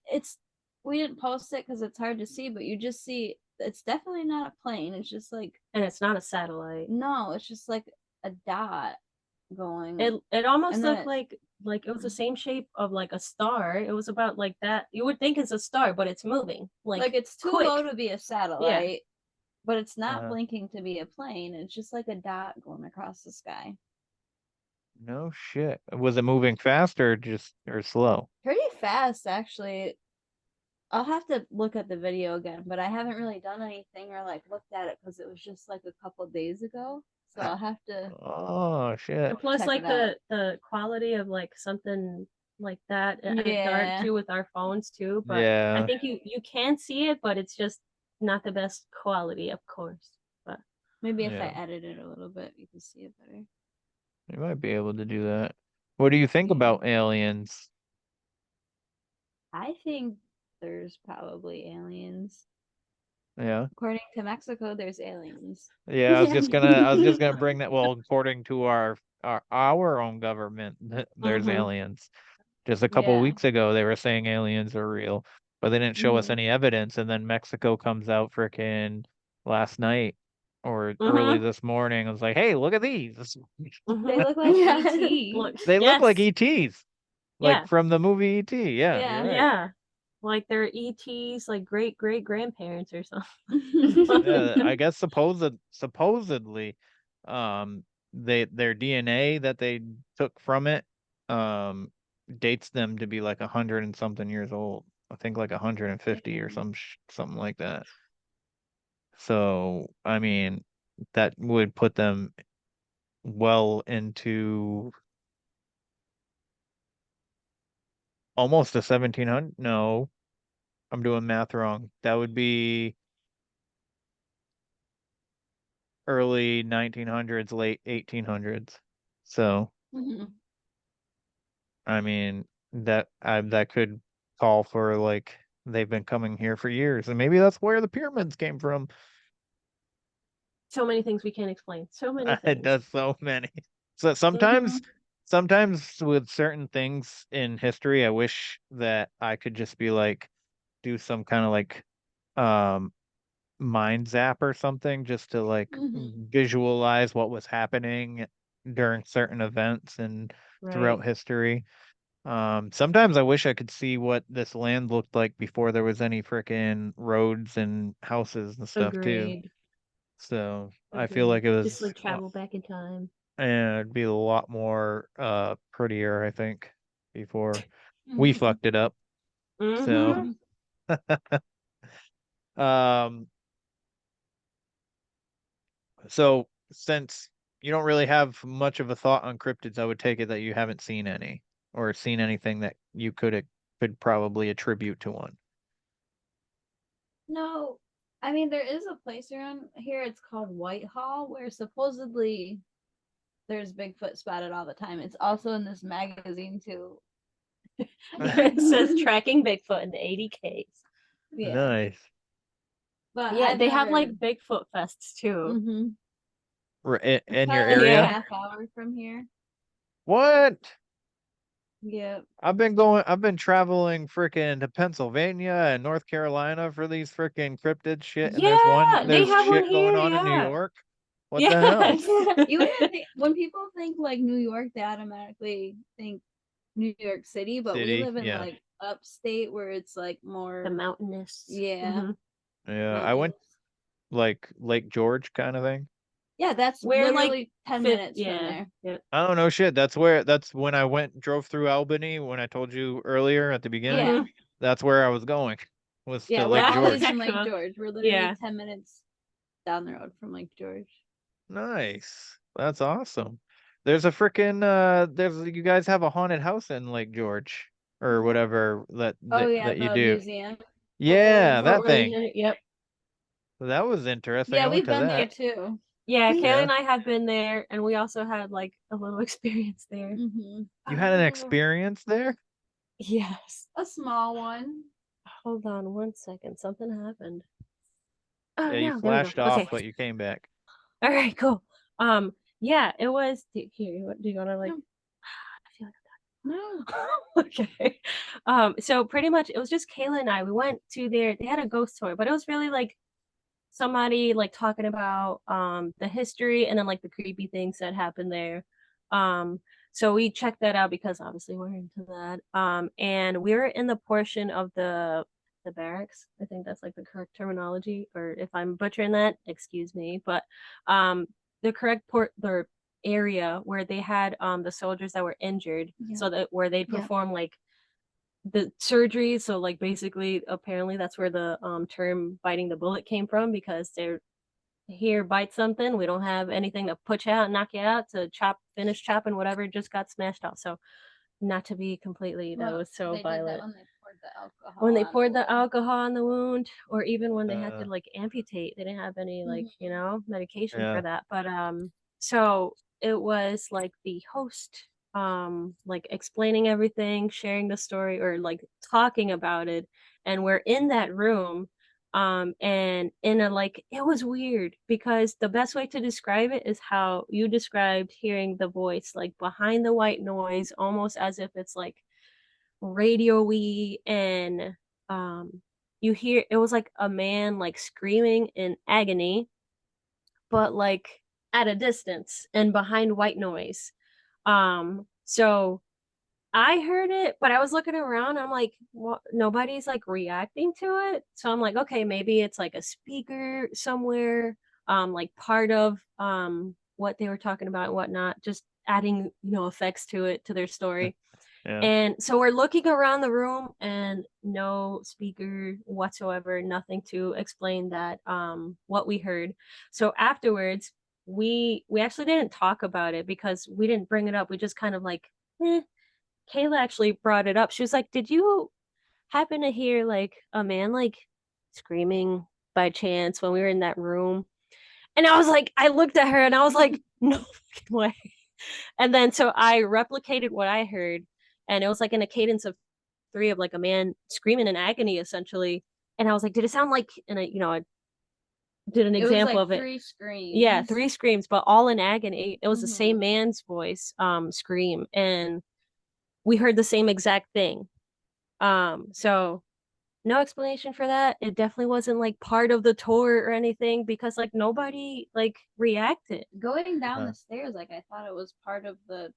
[SPEAKER 9] We didn't post it because it's hard to see, but you just see it's definitely not a plane. It's just like
[SPEAKER 8] And it's not a satellite.
[SPEAKER 9] no, it's just like a dot going.
[SPEAKER 8] It almost
[SPEAKER 9] and then
[SPEAKER 8] looked like it was the same shape of like a star. It was about like that. You would think it's a star, but it's moving
[SPEAKER 9] like it's too
[SPEAKER 8] quick.
[SPEAKER 9] low to be a satellite, but it's not
[SPEAKER 11] Uh,
[SPEAKER 9] blinking to be a plane. It's just like a dot going across the sky.
[SPEAKER 11] no shit. Was it moving fast or slow?
[SPEAKER 9] Pretty fast, actually. I'll have to look at the video again, but I haven't really done anything or like looked at it because it was just like a couple days ago. So I'll have to
[SPEAKER 11] Oh shit.
[SPEAKER 8] And plus,
[SPEAKER 9] check
[SPEAKER 8] like
[SPEAKER 9] it out.
[SPEAKER 8] the quality of like something like that at dark
[SPEAKER 9] Yeah.
[SPEAKER 8] too with our phones too. But I
[SPEAKER 11] Yeah.
[SPEAKER 8] think you can see it, but it's just not the best quality, of course. But
[SPEAKER 9] Maybe if I
[SPEAKER 11] Yeah.
[SPEAKER 9] edit it a little bit, you can see it better.
[SPEAKER 11] You might be able to do that. What do you think
[SPEAKER 9] Yeah.
[SPEAKER 11] about aliens?
[SPEAKER 9] I think there's probably aliens.
[SPEAKER 11] Yeah.
[SPEAKER 9] According to Mexico, there's aliens.
[SPEAKER 11] Yeah, I was just gonna bring that. Well, according to our own government, there's
[SPEAKER 8] Mhm.
[SPEAKER 11] aliens. Just a couple
[SPEAKER 9] Yeah.
[SPEAKER 11] weeks ago, they were saying aliens are real, but they didn't show us
[SPEAKER 9] Mhm.
[SPEAKER 11] any evidence. And then Mexico comes out frickin' last night or early
[SPEAKER 8] Mhm.
[SPEAKER 11] this morning. I was like, hey, look at these.
[SPEAKER 9] They look like
[SPEAKER 10] Yeah.
[SPEAKER 9] ET.
[SPEAKER 8] Look,
[SPEAKER 11] They look like
[SPEAKER 8] yes,
[SPEAKER 11] ETs, like
[SPEAKER 8] yeah,
[SPEAKER 11] from the movie ET. Yeah, you're
[SPEAKER 9] Yeah.
[SPEAKER 11] right.
[SPEAKER 8] yeah. Like they're ETs, like great grandparents or something.
[SPEAKER 11] Yeah, I guess supposedly, their DNA that they took from it, um, dates them to be like 100 and something years old. I think like 150 or something like that. So, I mean, that would put them well into almost a 1700. No, I'm doing math wrong. That would be early 1900s, late 1800s. So,
[SPEAKER 9] Mhm.
[SPEAKER 11] I mean, that could call for like they've been coming here for years, and maybe that's where the pyramids came from.
[SPEAKER 8] So many things we can't explain. So many
[SPEAKER 11] It
[SPEAKER 8] things.
[SPEAKER 11] does so many. So
[SPEAKER 8] Mhm.
[SPEAKER 11] sometimes with certain things in history, I wish that I could just be like, do some kind of like um mind zap or something just to like visualize what was happening during certain events and throughout
[SPEAKER 8] Right.
[SPEAKER 11] history. Sometimes I wish I could see what this land looked like before there was any frickin' roads and houses and stuff too.
[SPEAKER 8] Agreed.
[SPEAKER 11] So I feel
[SPEAKER 8] Agreed.
[SPEAKER 11] like it
[SPEAKER 8] Just
[SPEAKER 11] was,
[SPEAKER 8] like travel back in time.
[SPEAKER 11] and it'd be a lot more prettier, I think, before we fucked it up. So
[SPEAKER 8] Mm-hmm.
[SPEAKER 11] um so since you don't really have much of a thought on cryptids, I would take it that you haven't seen any or seen anything that you could probably attribute to one.
[SPEAKER 9] No, I mean there is a place around here. It's called Whitehall, where supposedly there's Bigfoot spotted all the time. It's also in this magazine too.
[SPEAKER 8] It says tracking Bigfoot in the 80Ks.
[SPEAKER 9] Yeah,
[SPEAKER 11] Nice.
[SPEAKER 9] but
[SPEAKER 8] Yeah,
[SPEAKER 9] I've
[SPEAKER 8] they have
[SPEAKER 9] never.
[SPEAKER 8] like Bigfoot fests too.
[SPEAKER 9] Mm-hmm.
[SPEAKER 11] In
[SPEAKER 9] It's
[SPEAKER 11] your
[SPEAKER 9] probably like
[SPEAKER 11] area?
[SPEAKER 9] a
[SPEAKER 8] Yeah.
[SPEAKER 9] half hour from here.
[SPEAKER 11] What?
[SPEAKER 9] Yep.
[SPEAKER 11] I've been traveling frickin' to Pennsylvania and North Carolina for these frickin' cryptid shit, and
[SPEAKER 8] Yeah, they
[SPEAKER 11] there's
[SPEAKER 8] have one
[SPEAKER 11] shit going
[SPEAKER 8] here.
[SPEAKER 11] on in New
[SPEAKER 8] Yeah.
[SPEAKER 11] York. What the hell?
[SPEAKER 8] Yes.
[SPEAKER 9] You wouldn't think, when people think like New York, they automatically think New York City, but we
[SPEAKER 11] City,
[SPEAKER 9] live in
[SPEAKER 11] yeah.
[SPEAKER 9] like upstate where it's like more
[SPEAKER 8] The mountainous.
[SPEAKER 9] yeah.
[SPEAKER 11] Yeah, I
[SPEAKER 9] mountainous.
[SPEAKER 11] went like Lake George kind of thing.
[SPEAKER 9] Yeah, that's
[SPEAKER 8] We're like
[SPEAKER 9] literally 10 minutes from there.
[SPEAKER 8] Yeah.
[SPEAKER 11] I don't know shit. That's when I drove through Albany when I told you earlier at the beginning.
[SPEAKER 9] Yeah.
[SPEAKER 11] That's where I was going, was
[SPEAKER 9] Yeah,
[SPEAKER 11] to
[SPEAKER 9] we're
[SPEAKER 11] Lake
[SPEAKER 9] always
[SPEAKER 11] George.
[SPEAKER 9] in Lake
[SPEAKER 8] Cool.
[SPEAKER 9] George. We're literally
[SPEAKER 8] Yeah.
[SPEAKER 9] 10 minutes down the road from Lake George.
[SPEAKER 11] Nice. That's awesome. There's a frickin' you guys have a haunted house in Lake George or whatever
[SPEAKER 9] Oh yeah,
[SPEAKER 11] that you
[SPEAKER 9] the
[SPEAKER 11] do.
[SPEAKER 9] museum.
[SPEAKER 11] Yeah,
[SPEAKER 8] Fort
[SPEAKER 11] that
[SPEAKER 8] William
[SPEAKER 11] thing.
[SPEAKER 8] County, yep.
[SPEAKER 11] That was interesting.
[SPEAKER 9] Yeah,
[SPEAKER 11] I went
[SPEAKER 9] we've
[SPEAKER 11] to
[SPEAKER 9] been there
[SPEAKER 11] that.
[SPEAKER 9] too.
[SPEAKER 8] Yeah, Kayla
[SPEAKER 11] Yeah.
[SPEAKER 8] and I have been there, and we also had like a little experience there.
[SPEAKER 9] Mm-hmm.
[SPEAKER 11] You had an
[SPEAKER 8] Oh,
[SPEAKER 11] experience there?
[SPEAKER 8] yes.
[SPEAKER 9] A small one.
[SPEAKER 8] Hold on one second. Something happened. Oh
[SPEAKER 11] Yeah, you
[SPEAKER 8] no, there we go.
[SPEAKER 11] flashed off,
[SPEAKER 8] Okay.
[SPEAKER 11] but you came back.
[SPEAKER 8] All right, cool. Yeah, it was here. Do you wanna like I feel like
[SPEAKER 9] No.
[SPEAKER 8] okay. So pretty much it was just Kayla and I. We went to they had a ghost tour, but it was really like somebody like talking about the history and then like the creepy things that happened there. Um so we checked that out because obviously we're into that. And we were in the portion of the barracks. I think that's like the correct terminology, or if I'm butchering that, excuse me. But um the correct the area where they had the soldiers that were injured, so that where they'd perform like the surgery. So like basically apparently that's where the term biting the bullet came from, because they're here, bite something, we don't have anything to put you out, knock you out, to finish chopping whatever just got smashed off. So not to be completely, that was so
[SPEAKER 9] they
[SPEAKER 8] violent.
[SPEAKER 9] did that when they poured the alcohol.
[SPEAKER 8] When they
[SPEAKER 9] on
[SPEAKER 8] poured the
[SPEAKER 9] wound.
[SPEAKER 8] alcohol on the wound, or even when they had to like amputate, they didn't have any like medication for
[SPEAKER 11] Yeah.
[SPEAKER 8] that. But so it was like the host like explaining everything, sharing the story, or like talking about it, and we're in that room. And in a like, it was weird because the best way to describe it is how you described hearing the voice like behind the white noise, almost as if it's like radio-y. And you hear it was like a man like screaming in agony, but like at a distance and behind white noise. So I heard it, but I was looking around, I'm like, well, nobody's like reacting to it. So I'm like, okay, maybe it's like a speaker somewhere, like part of what they were talking about and whatnot, just adding, effects to it, to their story.
[SPEAKER 11] Yeah.
[SPEAKER 8] And so we're looking around the room and no speaker whatsoever, nothing to explain that what we heard. So afterwards, we actually didn't talk about it because we didn't bring it up. We just kind of like, Kayla actually brought it up. She was like, "Did you happen to hear like a man like screaming by chance when we were in that room?" And I was like, I looked at her and I was like, "No fucking way." And then so I replicated what I heard, and it was like in a cadence of three of like a man screaming in agony essentially. And I was like, "Did it sound like?" And I did an
[SPEAKER 9] It was
[SPEAKER 8] example
[SPEAKER 9] like
[SPEAKER 8] of it.
[SPEAKER 9] 3 screams.
[SPEAKER 8] Yeah, 3 screams, but all in agony. It was the same
[SPEAKER 9] Mhm.
[SPEAKER 8] man's voice, scream, and we heard the same exact thing. So no explanation for that. It definitely wasn't like part of the tour or anything because like nobody like reacted.
[SPEAKER 9] Going down the stairs, like I thought it was part of the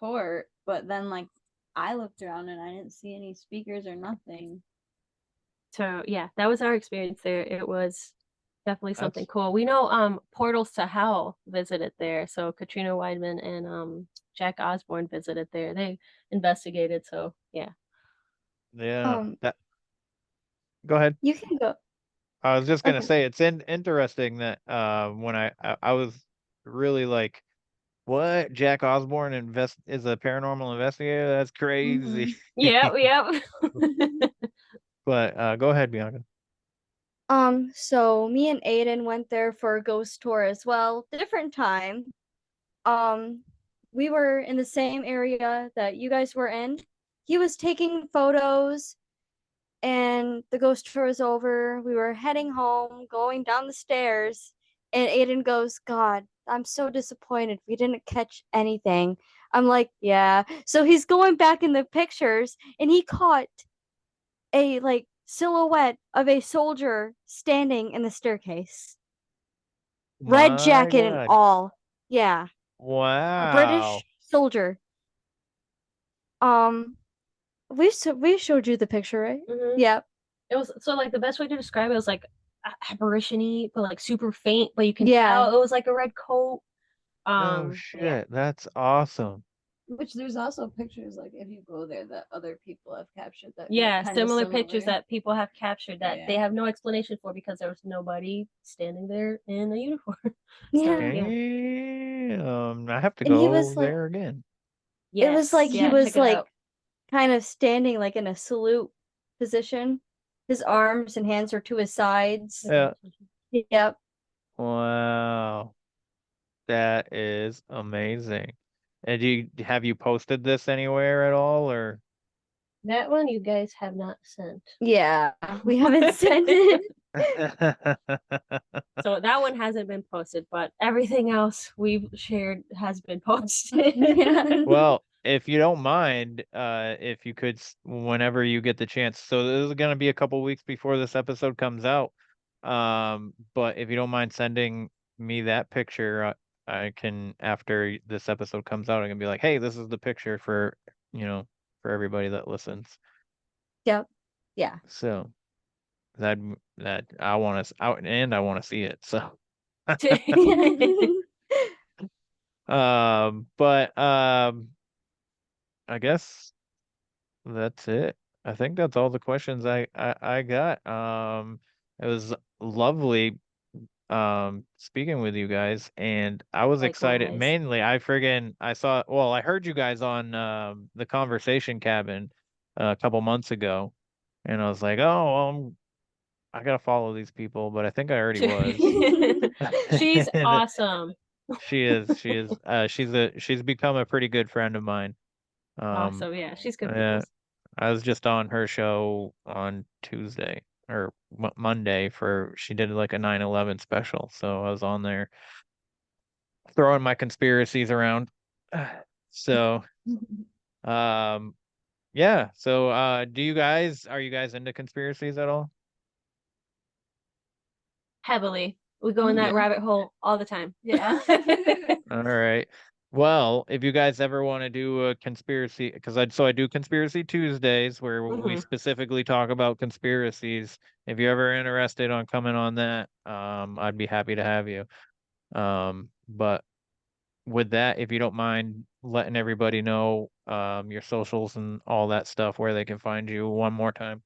[SPEAKER 9] tour, but then like I looked around and I didn't see any speakers or nothing.
[SPEAKER 8] So yeah, that was our experience there. It was definitely something
[SPEAKER 11] That's
[SPEAKER 8] cool. We know Portals to Hell visited there. So Katrina Weidman and Jack Osborne visited there. They investigated, so yeah.
[SPEAKER 11] yeah.
[SPEAKER 10] Um,
[SPEAKER 11] That go ahead.
[SPEAKER 10] you can go.
[SPEAKER 11] I was just gonna
[SPEAKER 10] Okay.
[SPEAKER 11] say it's interesting that when I was really like, what, Jack Osborne is a paranormal investigator? That's crazy.
[SPEAKER 9] Mhm.
[SPEAKER 8] Yeah, yeah.
[SPEAKER 11] But go ahead, Bianca.
[SPEAKER 10] So me and Aiden went there for a ghost tour as well. Different time. Um, we were in the same area that you guys were in. He was taking photos and the ghost tour was over. We were heading home, going down the stairs, and Aiden goes, God, I'm so disappointed. We didn't catch anything. I'm like, yeah. So he's going back in the pictures and he caught a like silhouette of a soldier standing in the staircase. Red
[SPEAKER 11] My
[SPEAKER 10] jacket and
[SPEAKER 11] God.
[SPEAKER 10] all. Yeah. A
[SPEAKER 11] Wow.
[SPEAKER 10] British soldier. Um we showed you the picture, right?
[SPEAKER 8] Mhm.
[SPEAKER 10] Yep.
[SPEAKER 8] It was so like the best way to describe it was like apparition-y, but like super faint, but you can
[SPEAKER 10] Yeah.
[SPEAKER 8] tell it was like a red coat.
[SPEAKER 11] Oh
[SPEAKER 8] Yeah.
[SPEAKER 11] shit, that's awesome.
[SPEAKER 9] Which there's also pictures like if you go there that other people have captured that look
[SPEAKER 8] Yeah,
[SPEAKER 9] kind of
[SPEAKER 8] similar
[SPEAKER 9] similar.
[SPEAKER 8] pictures that people have captured that they
[SPEAKER 9] Yeah.
[SPEAKER 8] have no explanation for because there was nobody standing there in a uniform. So
[SPEAKER 10] Yeah.
[SPEAKER 8] yeah.
[SPEAKER 11] Damn, I have to
[SPEAKER 10] And he
[SPEAKER 11] go
[SPEAKER 10] was like
[SPEAKER 11] there again.
[SPEAKER 10] it was like
[SPEAKER 8] Yes,
[SPEAKER 10] he
[SPEAKER 8] yeah,
[SPEAKER 10] was
[SPEAKER 8] check it
[SPEAKER 10] like
[SPEAKER 8] out.
[SPEAKER 10] kind of standing like in a salute position. His arms and hands were to his sides.
[SPEAKER 11] Yeah.
[SPEAKER 10] Yep.
[SPEAKER 11] Wow. That is amazing. And have you posted this anywhere at all or?
[SPEAKER 8] That one you guys have not sent.
[SPEAKER 10] Yeah. We haven't sent it.
[SPEAKER 8] So that one hasn't been posted, but everything else we've shared has been posted.
[SPEAKER 10] Yeah.
[SPEAKER 11] Well, if you don't mind, if you could, whenever you get the chance. So this is gonna be a couple weeks before this episode comes out. But if you don't mind sending me that picture, I can, after this episode comes out, I can be like, hey, this is the picture for, for everybody that listens.
[SPEAKER 10] Yep. Yeah.
[SPEAKER 11] So that I want to out and I want to see it. So, but I guess that's it. I think that's all the questions I got. It was lovely speaking with you guys, and I was excited.
[SPEAKER 8] Likewise.
[SPEAKER 11] Mainly I heard you guys on the Conversation Cabin a couple months ago, and I was like, oh, I gotta follow these people, but I think I already was.
[SPEAKER 8] She's
[SPEAKER 11] And
[SPEAKER 8] awesome.
[SPEAKER 11] she's become a pretty good friend of mine. Um,
[SPEAKER 8] Awesome. Yeah, she's good
[SPEAKER 11] uh,
[SPEAKER 8] people.
[SPEAKER 11] I was just on her show on Tuesday or Monday she did like a 9/11 special. So I was on there throwing my conspiracies around. So, um, yeah. So, are you guys into conspiracies at all?
[SPEAKER 8] Heavily. We go in that rabbit hole all the time.
[SPEAKER 9] Yeah.
[SPEAKER 11] All right. Well, if you guys ever want to do a conspiracy, because I do Conspiracy Tuesdays where we
[SPEAKER 8] Mhm.
[SPEAKER 11] specifically talk about conspiracies. If you're ever interested on coming on that, I'd be happy to have you. But with that, if you don't mind letting everybody know, your socials and all that stuff, where they can find you one more time.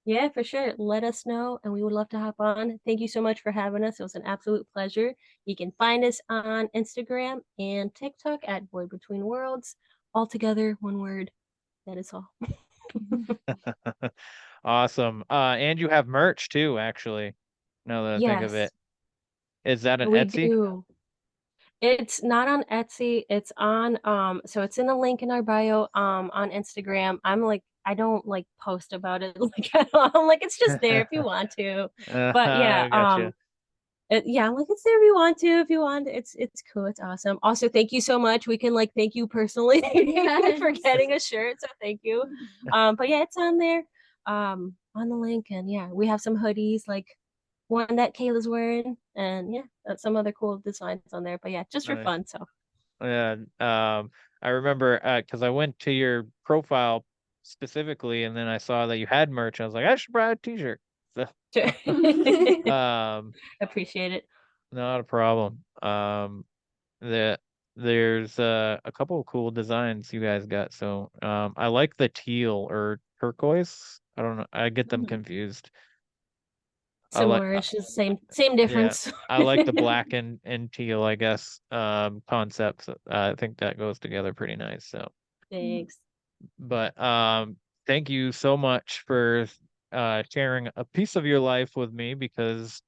[SPEAKER 8] Yeah, for sure. Let us know, and we would love to hop on. Thank you so much for having us. It was an absolute pleasure. You can find us on Instagram and TikTok at Boy Between Worlds. All together, one word. That is all.
[SPEAKER 11] Awesome. And you have merch too, actually. Now that I think of
[SPEAKER 8] Yes,
[SPEAKER 11] it. Is that an
[SPEAKER 8] we
[SPEAKER 11] Etsy?
[SPEAKER 8] do. It's not on Etsy. It's on so it's in the link in our bio on Instagram. I don't like post about it like at all. I'm like it's just there if you want to. But yeah,
[SPEAKER 11] I gotcha.
[SPEAKER 8] yeah, I'm like it's there if you want to. If you want, it's cool. It's awesome. Also, thank you so much. We can like thank you personally for getting a shirt. So thank you. But yeah, it's on there on the link, and yeah, we have some hoodies like one that Kayla's wearing, and yeah, some other cool designs on there. But yeah, just for
[SPEAKER 11] Nice.
[SPEAKER 8] fun. So
[SPEAKER 11] Yeah. I remember because I went to your profile specifically, and then I saw that you had merch. I was like, I should buy a t-shirt. So,
[SPEAKER 8] appreciate it.
[SPEAKER 11] not a problem. There's a couple of cool designs you guys got. So, I like the teal or turquoise. I don't know. I get them confused. I like,
[SPEAKER 8] Similar, it's just same
[SPEAKER 11] yeah,
[SPEAKER 8] difference.
[SPEAKER 11] I like the black and teal, I guess, concepts. I think that goes together pretty nice. So,
[SPEAKER 8] Thanks.
[SPEAKER 11] but thank you so much for sharing a piece of your life with me because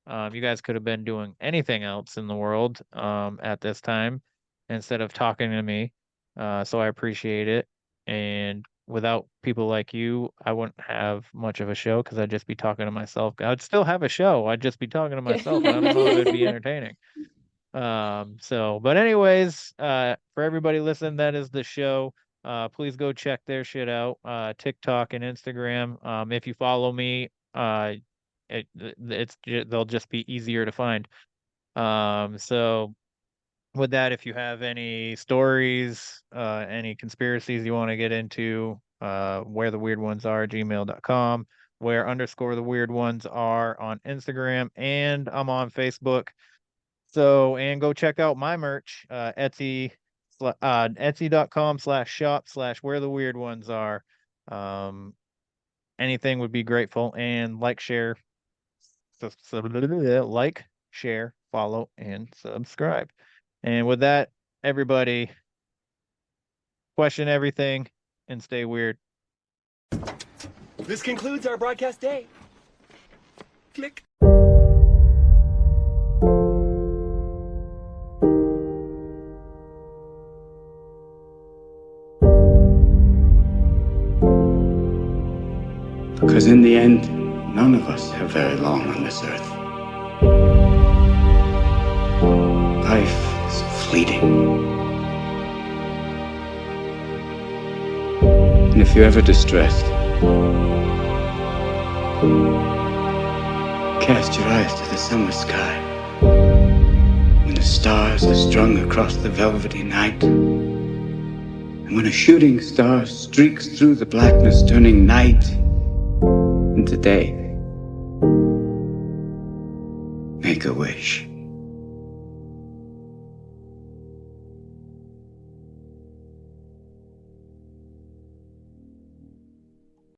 [SPEAKER 11] you guys could have been doing anything else in the world at this time instead of talking to me. So I appreciate it. And without people like you, I wouldn't have much of a show because I'd just be talking to myself. I'd still have a show. I'd just be talking to myself, and I don't know if it'd be entertaining. But anyways, for everybody listening, that is the show. Please go check their shit out. TikTok and Instagram. If you follow me, they'll just be easier to find. So with that, if you have any stories, any conspiracies you want to get into, where the weird ones are, gmail.com, where _ the weird ones are on Instagram, and I'm on Facebook. So, and go check out my merch, etsy.com/shop/where the weird ones are. Anything would be grateful, and like, share, like, share, follow, and subscribe. And with that, everybody, question everything and stay weird.
[SPEAKER 7] This concludes our broadcast day. Click.
[SPEAKER 13] Because in the end, none of us have very long on this earth. Life is fleeting. And if you're ever distressed, cast your eyes to the summer sky. When the stars are strung across the velvety night, and when a shooting star streaks through the blackness, turning night into day, make a wish.